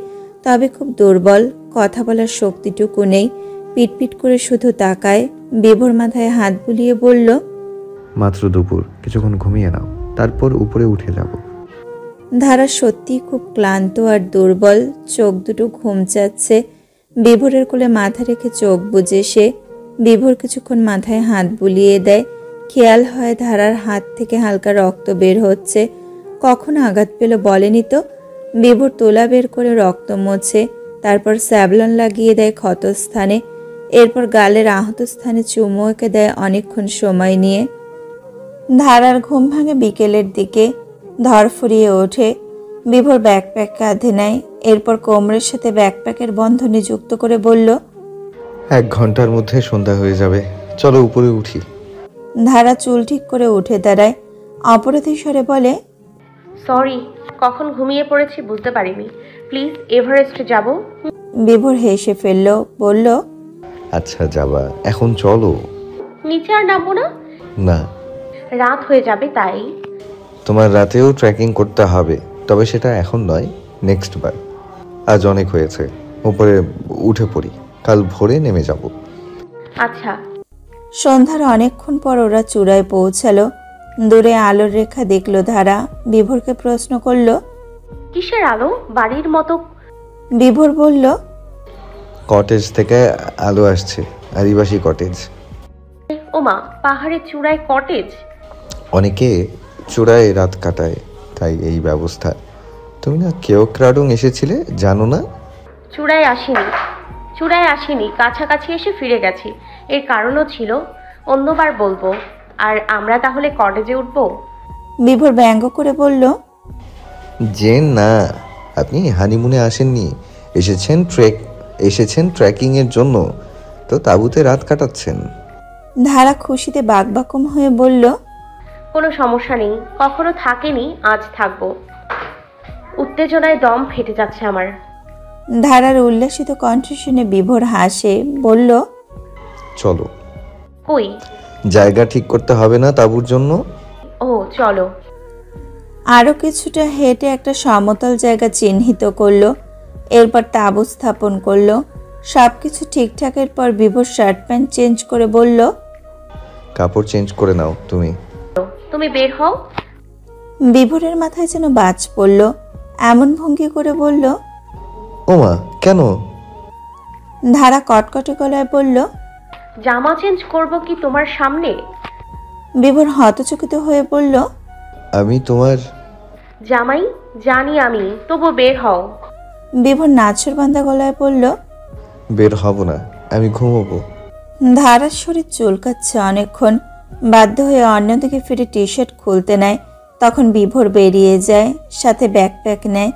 তবে খুব দুর্বল, কথা বলার শক্তিটুকু নেই। পিটপিট করে শুধু তাকায়। বিভোর মাথায় হাত বুলিয়ে বলল, মাত্র দুপুর, কিছুক্ষণ ঘুমিয়ে নাও, তারপর উপরে উঠে যাব। ধারা সত্যি খুব ক্লান্ত আর দুর্বল, চোখ দুটো ঘুমচাচ্ছে। বিভোরের কোলে মাথা রেখে চোখ বুজে সে। বিভোর কিছুক্ষণ মাথায় হাত বুলিয়ে দেয়। খেয়াল হয় ধারার হাত থেকে হালকা রক্ত বের হচ্ছে। কখনো আঘাত পেল বলেনি তো। বিভোর তোলা বের করে রক্ত মোছে, তারপর স্যাভলন লাগিয়ে দেয় ক্ষতস্থানে। এরপর গালের আহত স্থানে চুমু এঁকে দেয় অনেকক্ষণ সময় নিয়ে। ধারার ঘুম ভাঙে বিকেলের দিকে। ধরফরিয়ে ওঠে। বিভোর ব্যাকপ্যাক কাঁধে নেয়, এরপর কোমরের সাথে ব্যাকপ্যাকের বন্ধনে যুক্ত করে বলল, 1 ঘন্টার মধ্যে সন্ধ্যা হয়ে যাবে, চলো উপরে উঠি। ধারা চুল ঠিক করে উঠে দাঁড়ায়। অপরাধী স্বরে বলে, সরি, কখন ঘুমিয়ে পড়েছি বুঝতে পারিনি। প্লিজ এভারেস্টে যাব। বিভোর হেসে ফেলল, বলল, আচ্ছা যাবা, এখন চলো। নিচে আর নামবো না? না, রাত হয়ে যাবে তাই। তোমার রাতেও ট্রেকিং করতে হবে, তবে সেটা এখন নয়, নেক্সট বার। আজ অনেক হয়েছে, উপরে উঠে পড়ি, কাল ভোরে নেমে যাব। আচ্ছা। সন্ধ্যার অনেকক্ষণ পর ওরা চূড়ায় পৌঁছালো। দূরে আলোর রেখা দেখল ধারা। বিভোরকে প্রশ্ন করল, কিসের আলো? বাড়ির মতো। বিভোর বলল, কটেজ থেকে আলো আসছে, আদিবাসী কটেজ। ওমা, পাহাড়ের চূড়ায় কটেজ? অনেকে চূড়ায় রাত কাটায়, তাই এই ব্যবস্থা। তুমি না কেওক্রাডুং এসেছিলে, জানো না? চূড়ায় আসিনি, কাছাকাছি এসে ফিরে গেছি। এর কারণও ছিল, অন্যবার বলবো। আর আমরা তাহলে কটেজে উঠবো? বিভোর ব্যঙ্গ করে বলল, যে না, আপনি হানিমুনে আসেননি, এসেছেন ট্রেকিং এর জন্য, তো তাঁবুতে রাত কাটাচ্ছেন। ধারা খুশিতে বাকবাকম হয়ে বলল, কোনো সমস্যা নেই, কখনো থাকেনি, আজ থাকবো। উত্তেজনায় দম ফেটে যাচ্ছে আমার। ধারার উল্লাসিত কণ্ঠ শুনে বিভোর হাসে, বলল, চলো। কই? জায়গা ঠিক করতে হবে না তাঁবুর জন্য? ও চলো। আরো কিছুটা হেঁটে একটা সমতল জায়গা চিহ্নিত করলো। এরপর তাঁবু স্থাপন করলো। সবকিছু ঠিকঠাকের পর বিভোর শার্ট প্যান্ট চেঞ্জ করে বলল, কাপড় চেঞ্জ করে নাও তুমি। তুমি বের হও। বিভোরের মাথায় যেন বাজ পড়ল। এমন ভঙ্গি করে বলল, ওমা, কেন? ধারা কটকটে গলায় বলল, জামা চেঞ্জ করব কি তোমার সামনে? বিভোর হতচকিত হয়ে বলল, আমি তোমার জামাই? জানি আমি, তবু বের হও। বিভোর নাছরবান্ধা গলায় বলল, বের হব না, আমি ঘুমোবো। ধারার শরীর চুলকাচ্ছে অনেকক্ষণ। বাধ্য হয়ে অন্যদিকে ফিরে টি শার্ট খুলতে নেয়। তখন বিভোর বেরিয়ে যায়, সাথে ব্যাকপ্যাক নেয়।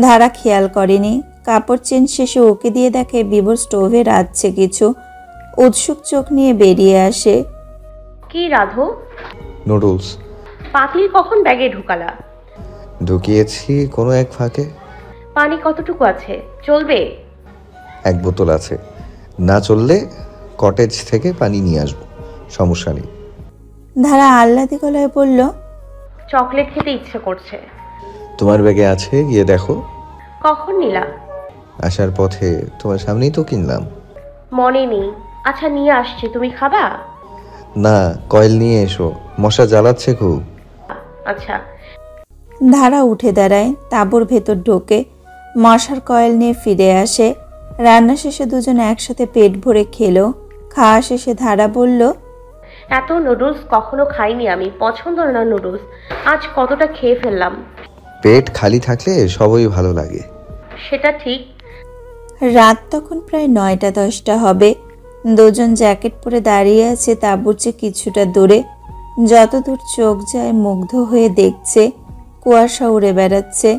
ধারা খেয়াল করেনি। কাপড় চেঞ্জ শেষে ওকে দিয়ে দেখে বিভোর স্টোভে রাঁধছে কিছু। উৎসুক চোখ নিয়ে বেরিয়ে আসে। কি রাধো? নুডলস। পাতিল কখন ব্যাগে ঢুকালা? ঢুকিয়েছি কোনো এক ফাঁকে। পানি কতটুকু আছে? চলবে? 1 বোতল আছে, না চললে কটেজ থেকে পানি নিয়ে আসবো, সমস্যা নেই। ধারা আহ্লাদি গলায় বলল, চকলেট খেতে ইচ্ছে করছে। তোমার ব্যাগে আছে, গিয়ে দেখো। কখন নিলা? আসার পথে, তোমার সামনেই তো কিনলাম। মনে নেই। আচ্ছা নিয়ে আসছি, তুমি খাবা? না, কয়েল নিয়ে এসো, মশা জ্বালাচ্ছে খুব। আচ্ছা। ধারা উঠে দাঁড়ায়, তাঁবুর ভেতর ঢোকে, মশার কয়েল নিয়ে ফিরে আসে। রান্না শেষে দুজন একসাথে পেট ভরে খেলো। খাওয়া শেষে ধারা বলল, এত নুডলস কখনো খাইনি আমি, পছন্দ না নুডলস। আজ কতটা খেয়ে ফেললাম। পেট খালি থাকলে সবই ভালো লাগে। সেটা ঠিক। রাত তখন প্রায় 9টা 10টা হবে। দুজন জ্যাকেট পরে দাঁড়িয়ে আছে তাঁবুর চেয়ে কিছুটা দূরে। যতদূর চোখ যায় মুগ্ধ হয়ে দেখছে। কুয়াশা উড়ে বেড়াচ্ছে,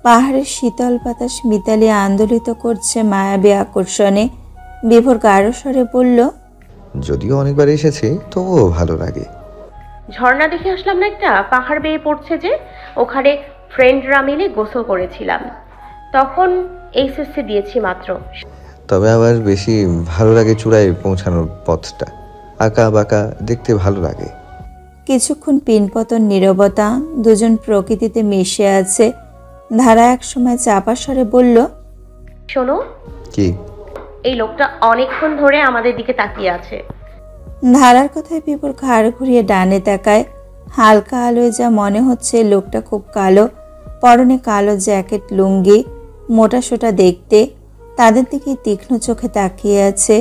পাহাড়ের শীতল বাতাস মিতালি আন্দোলিত করছে মায়াবী আকর্ষণে। বিভোর গাঢ় স্বরে বলল, যদিও অনেকবার এসেছি তবুও ভালো লাগে। ঝর্ণা দেখে আসলাম না, একটা পাহাড় বেয়ে পড়ছে যে, ওখানে ফ্রেন্ডরা মিলে গোসল করেছিলাম। তখন এইচএসসি দিয়েছি মাত্র। তবে আবার বেশি ভালো লাগে চূড়ায় পৌঁছানোর পথটা, আঁকা বাঁকা দেখতে ভালো লাগে। কিছুক্ষণ পিনপতন নীরবতা, দুজন প্রকৃতিতে মিশে আছে। ধারা একসময় চাপা স্বরে বলল, শোনো, কি? এই লোকটা অনেকক্ষণ ধরে আমাদের দিকে তাকিয়ে আছে। ধারার কথায় বিভোর ঘাড় ঘুরিয়ে ডানে তাকায়। হালকা আলোয় যা মনে হচ্ছে লোকটা খুব কালো, পরনে কালো জ্যাকেট, লুঙ্গি, মোটাসোটা দেখতে। তাদের দিকে তীক্ষ্ণ চোখে তাকিয়ে আছে।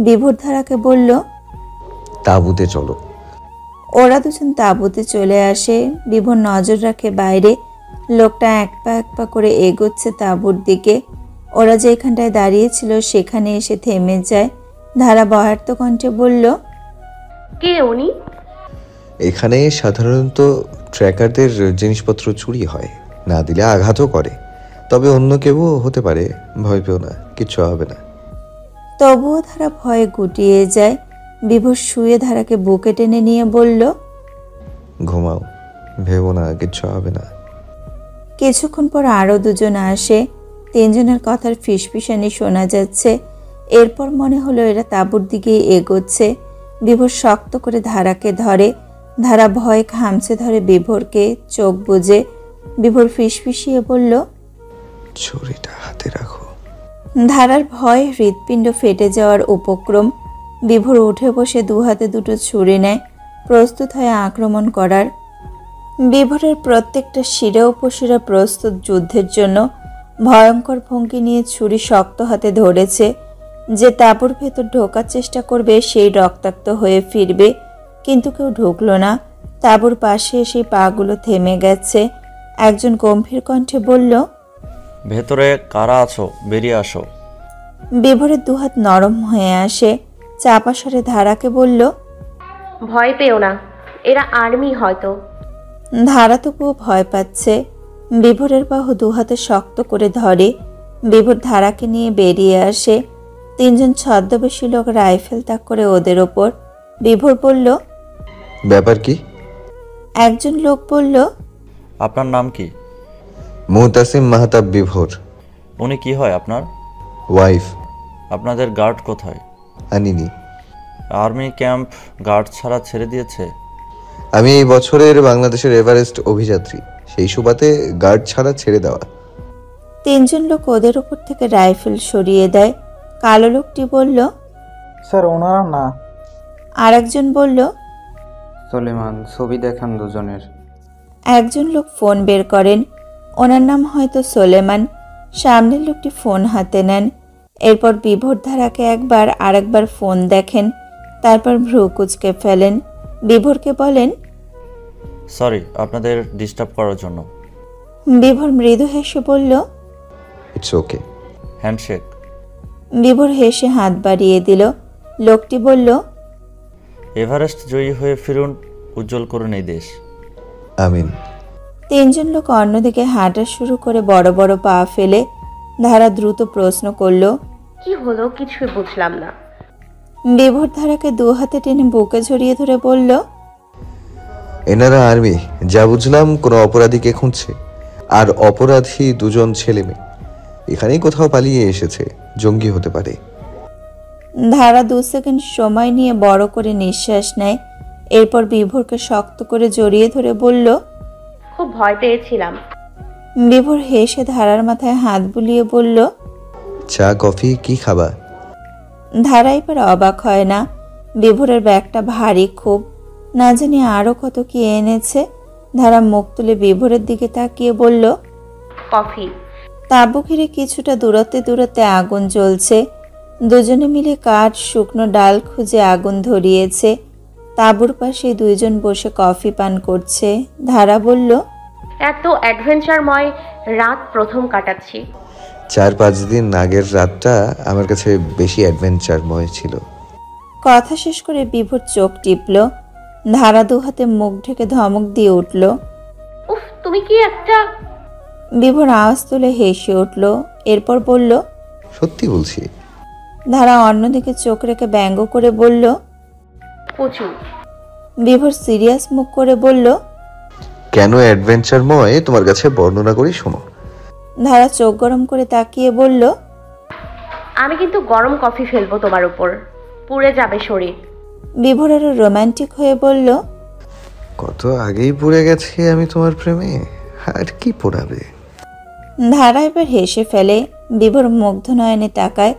বিভোর ধারাকে বলল, তাঁবুতে চলো। ওরা দুজন তাঁবুতে চলে আসে। বিভোর নজর রাখে বাইরে। লোকটা এক পা করে এগোচ্ছে তাঁবুর দিকে। ওরা যেখানটায় দাঁড়িয়েছিল সেখানে এসে থেমে যায়। ধারা বহার্ত কণ্ঠে বলল, কে উনি? এখানে সাধারণত ট্র্যাকারদের জিনিসপত্র চুরি হয়, না দিলে আঘাতও করে। তবে অন্য কেউ হতে পারে, ভয় পেও না, কিচ্ছু হবে না। তবুও ধারা ভয়ে গুটিয়ে যায়। বিভোর শুয়ে ধারাকে বুকে টেনে নিয়ে বলল, ঘুমাও, ভেবো না, কিচ্ছু হবে না। কিছুক্ষণ পর আরও দুজন আসে। তিনজনের কথার ফিসফিসানি শোনা যাচ্ছে। এরপর মনে হলো এরা তাঁবুর দিকেই এগোচ্ছে। বিভোর শক্ত করে ধারাকে ধরে। ধারা ভয়ে খামচে ধরে বিভোরকে, চোখ বুজে। বিভোর ফিসফিসিয়ে বলল, ছুরিটা হাতে রাখো। ধারার ভয়ে হৃৎপিণ্ড ফেটে যাওয়ার উপক্রম। বিভোর উঠে বসে দুহাতে দুটো ছুরি নেয়, প্রস্তুত হয় আক্রমণ করার। বিভোরের প্রত্যেকটা শিরা উপশিরা প্রস্তুত যুদ্ধের জন্য। ভয়ঙ্কর ভঙ্গি নিয়ে ছুরি শক্ত হাতে ধরেছে। যে তাঁবুর ভেতর ঢোকার চেষ্টা করবে সেই রক্তাক্ত হয়ে ফিরবে, কিন্তু কেউ ঢুকল না। তাঁবুর পাশে এসে পাগুলো থেমে গেছে। একজন গম্ভীর কণ্ঠে বলল, ভেতরে কারা আছো, বেরিয়ে আসো। বিভোরের দুহাত নরম হয়ে আসে। চাপা স্বরে ধারাকে বলল, ভয় পেও না, এরা আর্মি হয়তো। ধারা তবুও ভয় পাচ্ছে। বিভোরের বাহু দুহাতে শক্ত করে ধরে। বিভোর ধারাকে নিয়ে বেরিয়ে আসে। তিনজন ছদ্মবেশী লোক রাইফেল তাক করে ওদের ওপর। বিভোর বলল, ব্যাপার কি? একজন লোক বলল, আপনার নাম কি? মুতাসিম মাহতাব বিভোর। উনি কি হয় আপনার? ওয়াইফ। আপনাদের গার্ড কোথায়? আনিনি। আর্মি ক্যাম্প গার্ড ছাড়া ছেড়ে দিয়েছে? আমি এই বছরের বাংলাদেশের এভারেস্ট অভিযাত্রী, সেই সুবাদে গার্ড ছাড়া ছেড়ে দেওয়া। তিনজন লোক ওদের উপর থেকে রাইফেল সরিয়ে দেয়। কালো লোকটি বলল, স্যার ওনারা না। আর একজন বলল, সলেমান, ছবি দেখান দুজনের। একজন লোক ফোন বের করেন। ওনার নাম হয়তো সোলেমান। সামনের লোকটি ফোন হাতে নেন। এরপর বিভোর ধারাকে একবার আরেকবার ফোন দেখেন। তারপর ভ্রু কুচকে ফেলেন। বিভোরকে বলেন, সরি আপনাদের ডিস্টার্ব করার জন্য। বিভোর মৃদু হেসে বলল, ইটস ওকে। হ্যান্ডশেক। বিভোর হেসে হাত বাড়িয়ে দিল। লোকটি বলল, এভারেস্ট জয়ী হয়ে ফিরুন, উজ্জ্বল করুন এই দেশ। আমিন। তিনজন লোক অন্যদিকে হাঁটা শুরু করে বড় বড় পা ফেলে। ধারা দ্রুত প্রশ্ন করল, কি হলো কিছুই বুঝলাম না। বিভোর ধারাকে দু হাতে টেনে বুকে জড়িয়ে ধরে বলল, এনারা আর্মি, যা বুঝলাম কোনো অপরাধীকে খুঁজছে। আর অপরাধী দুজন ছেলে মেয়ে, এখানেই কোথাও পালিয়ে এসেছে, জঙ্গি হতে পারে। ধারা 2 সেকেন্ড সময় নিয়ে বড় করে নিঃশ্বাস নেয়। এরপর বিভোরকে শক্ত করে জড়িয়ে ধরে বলল, খুব ভয় পেয়েছিলাম। বিভোর হেসে ধারার মাথায় হাত বুলিয়ে বলল, চা কফি কি খাবা? ধারা এবার অবাক হয় না। বিভোরের ব্যাগটা ভারী খুব, না জানি আরো কত কি এনেছে। ধারা মুখ তুলে বিভোরের দিকে তাকিয়ে বলল, কফি। তাঁবু ঘিরে কিছুটা দূরত্বে দূরত্বে আগুন জ্বলছে। দুজনে মিলে কাঠ, শুকনো ডাল খুঁজে আগুন ধরিয়েছে। তাঁবুর পাশে দুইজন বসে কফি পান করছে। ধারা বলল, এত অ্যাডভেঞ্চারময় রাত প্রথম কাটাচ্ছি। 4-5 দিন আগের রাতটা আমার কাছে বেশি অ্যাডভেঞ্চারময় ছিল। কথা শেষ করে বিভোর চোখ টিপল। ধারা দুহাতে মুখ ঢেকে ধমক দিয়ে উঠল। উফ, তুমি কি একটা... বিভোর আওয়াজ তুলে হেসে উঠল, এরপর বলল। সত্যি বলছি। ধারা অন্যদিকে চোখ রেখে ব্যঙ্গ করে বলল। প্রচুর। বিভোর সিরিয়াস মুখ করে বলল। কেন অ্যাডভেঞ্চারময় তোমার কাছে বর্ণনা করি শোনো। ধারা চোখ গরম করে তাকিয়ে বলল। আমি কিন্তু গরম কফি ফেলবো তোমার উপর, পুড়ে যাবে শরীর। বিভোর আরো রোমান্টিক হয়ে বলল। কত আগেই পড়ে গেছি আমি তোমার প্রেমে, আর কি পড়াবে। ধারা এবার হেসে ফেলে। বিভোর মুগ্ধ নয়নে তাকায়।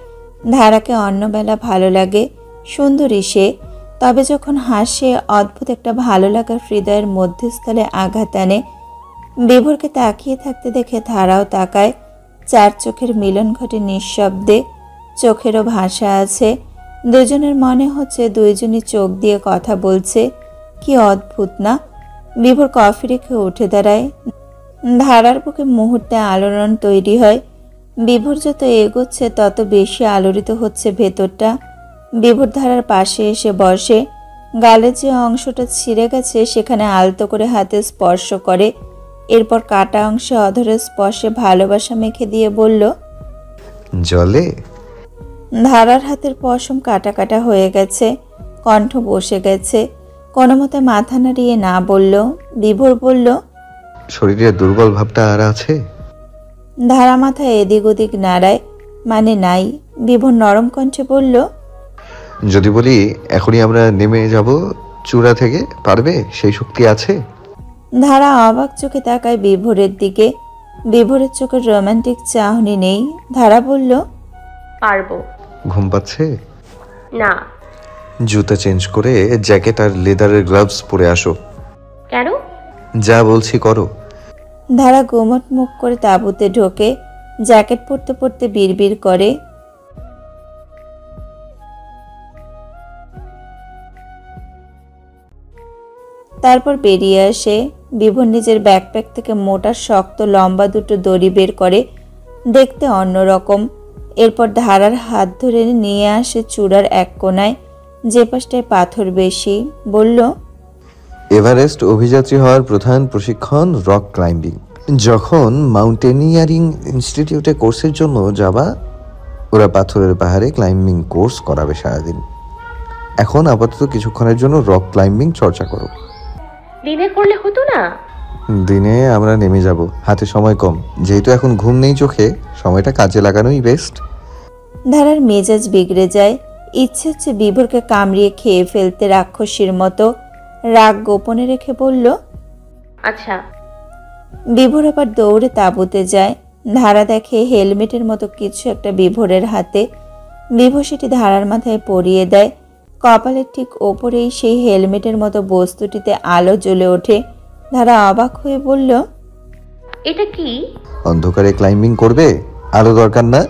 ধারাকে অন্যবেলা ভালো লাগে, সুন্দরী সে, তবে যখন হাসে অদ্ভুত একটা ভালো লাগার হৃদয়ের মধ্যস্থলে আঘাত আনে। বিভোরকে তাকিয়ে থাকতে দেখে ধারাও তাকায়। চার চোখের মিলন ঘটে নিঃশব্দে, চোখেরও ভাষা আছে। দুজনের মনে হচ্ছে দুইজনই চোখ দিয়ে কথা বলছে। কি অদ্ভুত না। বিভোর কফি রেখে উঠে দাঁড়ায়। ধারার বুকে মুহূর্তে আলোড়ন তৈরি হয়। বিভোর যত এগোচ্ছে তত বেশি আলোড়িত হচ্ছে ভেতরটা। বিভোর ধারার পাশে এসে বসে। গালের যে অংশটা ছিঁড়ে গেছে সেখানে আলতো করে হাতে স্পর্শ করে। এরপর কাটা অংশে অধরের স্পর্শে ভালোবাসা মেখে দিয়ে বলল। জলে। ধারার হাতের পশম কাটা কাটা হয়ে গেছে, কণ্ঠ বসে গেছে। কোনো মতে মাথা নাড়িয়ে না বলল। বিভোর বলল। শরীরের দুর্বল ভাবটা আর আছে? ধারা মাথা এদিক ওদিক নাড়ায়, মানে নাই। বিভোর নরম কণ্ঠে বলল। যদি বলি এখনই আমরা নেমে যাব চূড়া থেকে, পারবে? সেই শক্তি আছে? ধারা অবাক চোখে তাকায় বিভোরের দিকে। বিভোরের চোখের রোমান্টিক চাহনি নেই। ধারা বলল। পারবো। ঘুম পাচ্ছে? না। জুতা চেঞ্জ করে জ্যাকেট আর লেদারের গ্লাভস পরে আসো। কেন? যা বলছি করো। ধারা গোমট মুখ করে তাঁবুতে ঢোকে। জ্যাকেট পরতে পরতে বিড়বিড় করে। তারপর বেরিয়ে আসে। বিভোর নিজের ব্যাকপ্যাক থেকে মোটা শক্ত লম্বা দুটো দড়ি বের করে, দেখতে অন্যরকম। এরপর ধারার হাত ধরে নিয়ে আসে চূড়ার এক কোনায়, যে পাশটায় পাথর বেশি। বলল। এভারেস্ট অভিযাত্রী হওয়ার প্রধান প্রশিক্ষণ রক ক্লাইম্বিং। যখন মাউন্টেনিয়ারিং ইনস্টিটিউটে কোর্সের জন্য যাবা, ওরা পাথরের পাহাড়ে ক্লাইম্বিং কোর্স করাবে সারাদিন। এখন আপাতত কিছুক্ষণের জন্য রক ক্লাইম্বিং চর্চা করো। দিনে করলে হতো না? দিনে আমরা নেমে যাব, হাতে সময় কম, যেহেতু এখন ঘুম নেই চোখে, সময়টা কাজে লাগানোই বেস্ট। ধারার মেজাজ বিগড়ে যায়। ইচ্ছে হচ্ছে বিভোরকে কামড়িয়ে খেয়ে ফেলতে রাক্ষসীর মতো। রাগ গোপনে রেখে বলল। আচ্ছা। বিভোর আবার দৌড়ে তাঁবুতে যায়। ধারা দেখে হেলমেটের মতো কিছু একটা বিভোরের হাতে। বিভোর সেটি ধারার মাথায় পরিয়ে দেয়। কপালের ঠিক ওপরেই সেই হেলমেটের মতো বস্তুটিতে আলো জ্বলে ওঠে। ধারা অবাক হয়ে বলল। এটা কি? অন্ধকারে ক্লাইম্বিং করবে, আলো দরকার না।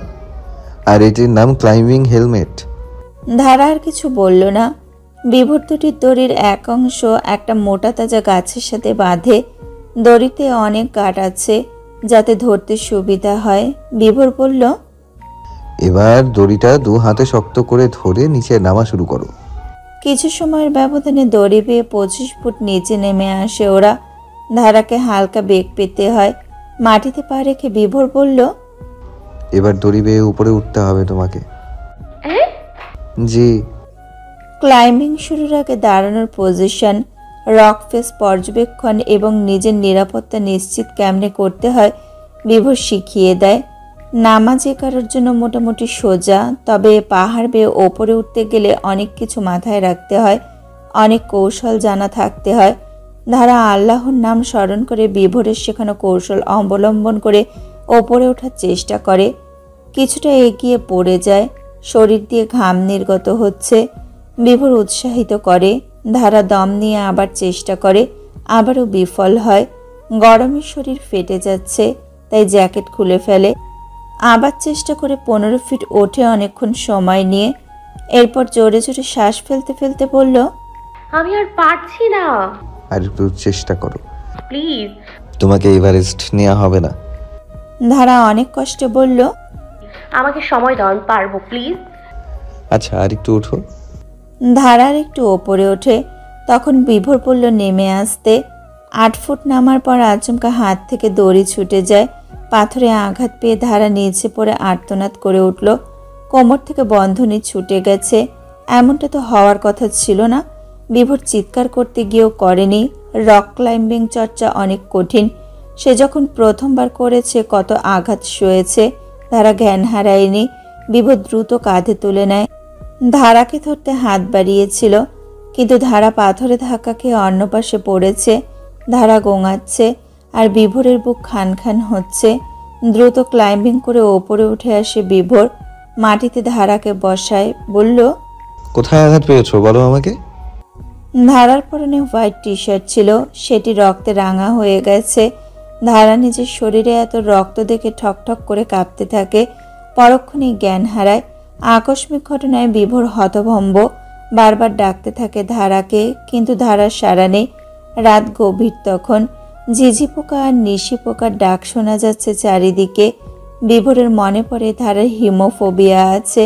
আর এটির নাম ক্লাইম্বিং হেলমেট। ধারা আর কিছু বলল না। বিভোর দুটির দড়ির এক অংশ একটা মোটা তাজা গাছের সাথে বাঁধে। দড়িতে অনেক গাঁট আছে, যাতে ধরতে সুবিধা হয়। বিভোর বলল। এবার দড়িটা দু হাতে শক্ত করে ধরে নিচে নামা শুরু করো। কিছু সময়ের ব্যবধানে দড়ি বেয়ে 25 ফুট নিচে নেমে আসে ওরা। ধারাকে হালকা বেগ পেতে হয়। মাটিতে পা রেখে বিভোর বলল। এবার দড়ি বেয়ে উপরে উঠতে হবে তোমাকে। হ্যাঁ? জি। ক্লাইম্বিং শুরুর আগে দাঁড়ানোর পজিশন, রক ফেস পর্যবেক্ষণ এবং নিজের নিরাপত্তা নিশ্চিত কেমনে করতে হয় বিভোর শিখিয়ে দেয়। নামা যে কারোর জন্য মোটামুটি সোজা, তবে পাহাড় বেয়ে ওপরে উঠতে গেলে অনেক কিছু মাথায় রাখতে হয়, অনেক কৌশল জানা থাকতে হয়। ধারা আল্লাহর নাম স্মরণ করে বিভোরের শেখানো কৌশল অবলম্বন করে ওপরে ওঠার চেষ্টা করে। কিছুটা এগিয়ে পড়ে যায়, শরীর দিয়ে ঘাম নির্গত হচ্ছে। বিভোর উৎসাহিত করে। ধারা দম নিয়ে আবার চেষ্টা করে, আবারও বিফল হয়। গরমে শরীর ফেটে যাচ্ছে, তাই জ্যাকেট খুলে ফেলে। আবার চেষ্টা করে 15 ফিট ওঠে অনেকক্ষণ সময় নিয়ে। এরপর জোরে জোরে শ্বাস ফেলতে ফেলতে বলল। আমি আর পারছি না। আর একটু চেষ্টা করো, প্লিজ। তোমাকে এভারেস্ট নেওয়া হবে না। ধারা অনেক কষ্টে বলল। আমাকে সময় দাও, আমি পারবো, প্লিজ। আচ্ছা, আর একটু উঠো। ধারার একটু ওপরে ওঠে। তখন বিভোর বলল নেমে আসতে। 8 ফুট নামার পর আচমকা হাত থেকে দড়ি ছুটে যায়। পাথরে আঘাত পেয়ে ধারা নিচে পড়ে আর্তনাদ করে উঠল। কোমর থেকে বন্ধনী ছুটে গেছে। এমনটা তো হওয়ার কথা ছিল না। বিভোর চিৎকার করতে গিয়েও করেনি। রক ক্লাইম্বিং চর্চা অনেক কঠিন। সে যখন প্রথমবার করেছে কত আঘাত সয়েছে। ধারা জ্ঞান হারায়নি। বিভোর দ্রুত কাঁধে তুলে নেয়। ধারাকে ধরতে হাত বাড়িয়েছিল, কিন্তু ধারা পাথরে ধাক্কা খেয়ে অন্য পাশে পড়েছে। ধারা গোঙাচ্ছে আর বিভোরের বুক খান খান হচ্ছে। দ্রুত ক্লাইম্বিং করে ওপরে উঠে আসে বিভোর। মাটিতে ধারাকে বসায়, বলল, কোথায় আঘাত পেয়েছো বলো আমাকে। ধারার পরনে হোয়াইট টি শার্ট ছিল, সেটি রক্তে রাঙা হয়ে গেছে। ধারা নিজের শরীরে এত রক্ত দেখে ঠকঠক করে কাঁপতে থাকে। পরক্ষণেই জ্ঞান হারায়। আকস্মিক ঘটনায় বিভোর হতভম্ব। বারবার ডাকতে থাকে ধারাকে, কিন্তু ধারার সাড়া নেই। রাত গভীর তখন। ঝিঝি পোকা আর নিশি পোকার ডাক শোনা যাচ্ছে চারিদিকে। বিভোরের মনে পড়ে ধারার হিমোফোবিয়া আছে,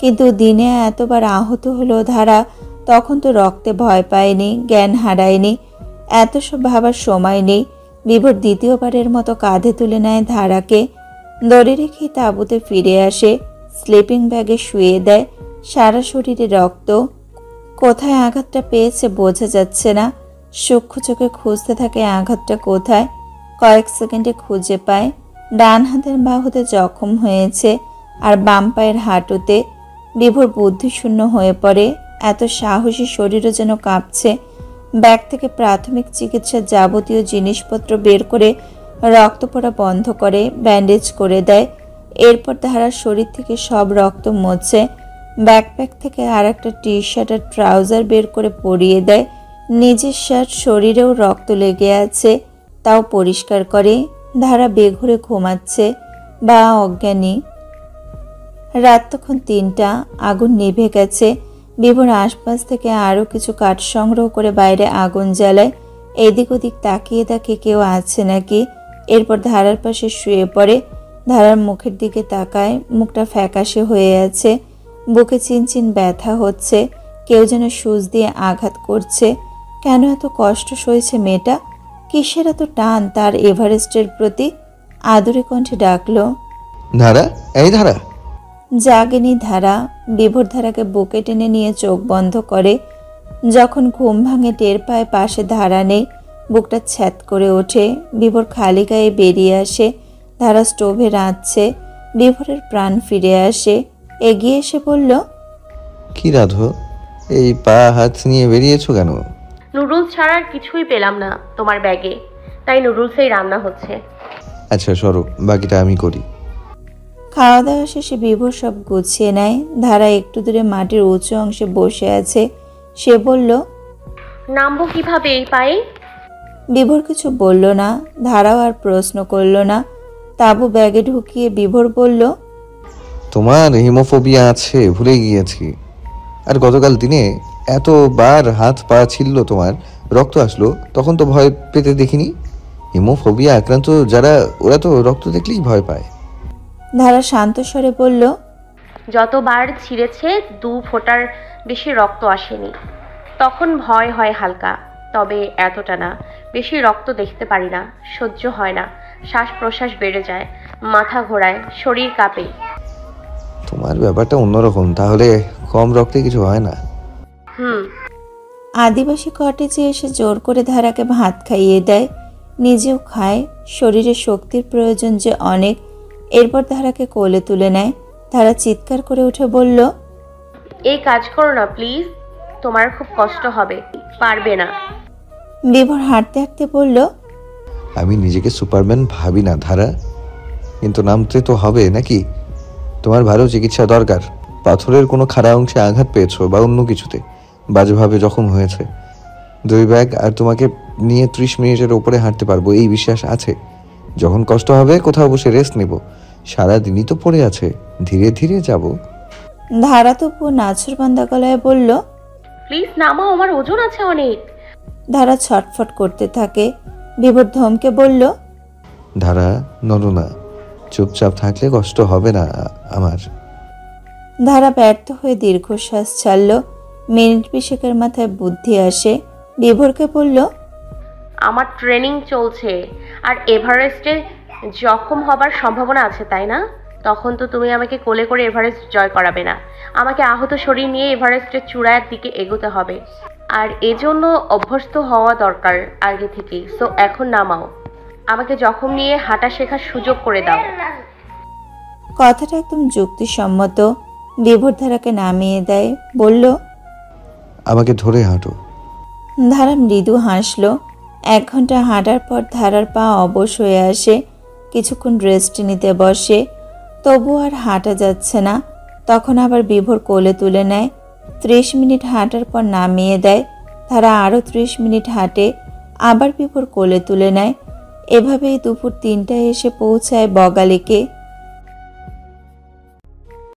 কিন্তু দিনে এতবার আহত হলো ধারা, তখন তো রক্তে ভয় পায়নি, জ্ঞান হারায়নি। এত সব ভাবার সময় নেই। বিভোর দ্বিতীয়বারের মতো কাঁধে তুলে নেয় ধারাকে। দড়ি রেখেই তাঁবুতে ফিরে আসে। স্লিপিং ব্যাগে শুয়ে দেয়। সারা শরীরে রক্ত। কোথায় আঘাতটা পেয়েছে বোঝা যাচ্ছে না। সূক্ষ্ম চোখে খুঁজতে থাকে আঘাতটা কোথায়। কয়েক সেকেন্ডে খুঁজে পায়। ডান হাতের বাহুতে জখম হয়েছে আর বাম পায়ের হাঁটুতে। বিভোর বুদ্ধিশূন্য হয়ে পড়ে। এত সাহসী শরীরও যেন কাঁপছে। ব্যাগ থেকে প্রাথমিক চিকিৎসার যাবতীয় জিনিসপত্র বের করে রক্ত পড়া বন্ধ করে ব্যান্ডেজ করে দেয়। এরপর ধারার শরীর থেকে সব রক্ত মুছে ব্যাকপ্যাক থেকে আর একটা টি শার্ট আর ট্রাউজার বের করে পরিয়ে দেয়। নিজের শার্ট শরীরেও রক্ত লেগে আছে, তাও পরিষ্কার করে। ধারা বেঘুরে ঘুমাচ্ছে বা অজ্ঞানী। রাত তখন 3টা। আগুন নিভে গেছে। বিভোর আশপাশ থেকে আরও কিছু কাঠ সংগ্রহ করে বাইরে আগুন জ্বালায়। এদিক ওদিক তাকিয়ে দেখে কেউ আছে নাকি। এরপর ধারার পাশে শুয়ে পড়ে। ধারার মুখের দিকে তাকায়। মুখটা ফ্যাকাশে হয়ে আছে। বুকে চিনচিন ব্যথা হচ্ছে। কেউ যেন সুচ দিয়ে আঘাত করছে। কেন এত কষ্ট সইছে মেয়েটা? কিসের এত টান তার এভারেস্টের প্রতি? আদুরে কণ্ঠে ডাকলো, ধারা, এই ধারা। জাগেনি ধারা। বিভোর ধারাকে বুকে টেনে নিয়ে চোখ বন্ধ করে। যখন ঘুম ভাঙে টের পায় পাশে ধারা নেই। বুকটা ছ্যাত করে ওঠে। বিভোর খালি গায়ে বেরিয়ে আসে। ধারা স্টোভে রাঁধছে। বিভোরের প্রাণ ফিরে আসে। এগিয়ে এসে বলল, কি রাধো, এই পা হাত নিয়ে বেরিয়েছো কেন? নুডলস ছাড়া আর কিছুই পেলাম না তোমার ব্যাগে, তাই নুডলসেই রান্না হচ্ছে। আচ্ছা সরো, বাকিটা আমি করি। খাওয়া দাওয়া শেষে বিভোর সব গুছিয়ে নেয়। ধারা একটু দূরে মাটির উঁচু অংশে বসে আছে। সে বলল, নামবো কিভাবে এই পায়ে? বিভোর কিছু বলল না। ধারাও আর প্রশ্ন করল না। তাবু ব্যাগে ঢুকিয়ে বিভোর বলল, তোমার হিমোফোবিয়া আছে ভুলে গিয়েছি। আর গতকাল দিনে এতবার হাত পা ছিল তোমার, রক্ত আসলো, তখন তো ভয় পেতে দেখিনি। হিমোফোবিয়া আক্রান্ত যারা, ওরা তো রক্ত দেখলেই ভয় পায়। ধারা শান্ত স্বরে বলল, যতবার ছিঁড়েছে 2 ফোঁটার বেশি রক্ত আসেনি। তখন ভয় হয় হালকা, তবে এতটা না। বেশি রক্ত দেখতে পারি না, সহ্য হয় না। শ্বাস প্রশ্বাস বেড়ে যায়, মাথা ঘোরায়, শরীর কাঁপে। তোমার ব্যাপারটা অন্যরকম, তাহলে কম রক্তে কিছু হয় না। আদিবাসী কটেজে এসে জোর করে ধারাকে ভাত খাইয়ে দেয়। নিজেও খায়। শরীরে শক্তির প্রয়োজন যে অনেক। এরপর ধারাকে কোলে তুলে নেয়। ধারা চিৎকার করে উঠে বলল, এই কাজ করো না প্লিজ, তোমার খুব কষ্ট হবে, পারবে না। বিভোর হাঁটতে হাঁটতে বলল, আমি নিজেকে সুপারম্যান ভাবি না ধারা, কিন্তু নামতে তো হবে নাকি? তোমার ভালো চিকিৎসা দরকার। পাথরের কোনো খাড়া অংশে আঘাত পেয়েছো বা অন্য কিছুতে বাজেভাবে জখম হয়েছে। 2 ব্যাগ আর তোমাকে নিয়ে 30 মিনিটের উপরে হাঁটতে পারবো এই বিশ্বাস আছে। যখন কষ্ট হবে কোথাও বসে রেস্ট নেব। সারাদিনই তো পড়ে আছে, ধীরে ধীরে যাব। ধারা তবু নাছরবান্দা গলায় বলল, প্লিজ নামাও, আমার ওজন আছে অনেক। ধারা ছটফট করতে থাকে। বিভোর ধমকে বলল, ধারা, নড়ো না, চুপচাপ থাকলে কষ্ট হবে না আমার। ধারা ব্যর্থ হয়ে দীর্ঘশ্বাস ছাড়ল। মিনিট বিশেকের মাথায় বুদ্ধি আসে। বিভোরকে বলল, আমার ট্রেনিং চলছে আর এভারেস্টে জখম হবার সম্ভাবনা আছে, তাই না? তখন তো তুমি আমাকে কোলে করে এভারেস্ট জয় করাবে না। আমাকে আহত শরীর নিয়ে এভারেস্টের চূড়ার দিকে এগোতে হবে, আর এজন্য অভ্যস্ত হওয়া দরকার আগে থেকেই। সো এখন নামাও, আমাকে জখম নিয়ে হাঁটা শেখার সুযোগ করে দাও। কথাটা একদম যুক্তিসম্মত। বিভোর ধারাকে নামিয়ে দেয়, বলল, আমাকে ধরে হাঁটো। ধারা মৃদু হাসল। 1 ঘন্টা হাঁটার পর ধারার পা অবশ হয়ে আসে। কিছুক্ষণ রেস্ট নিতে বসে, তবু আর হাঁটা যাচ্ছে না। তখন আবার বিভোর কোলে তুলে নেয়। 30 মিনিট হাঁটার পর নামিয়ে দেয়। ধারা আরও 30 মিনিট হাঁটে, আবার বিভোর কোলে তুলে নেয়। এভাবেই দুপুর 3টায় এসে পৌঁছায় বগালিকে।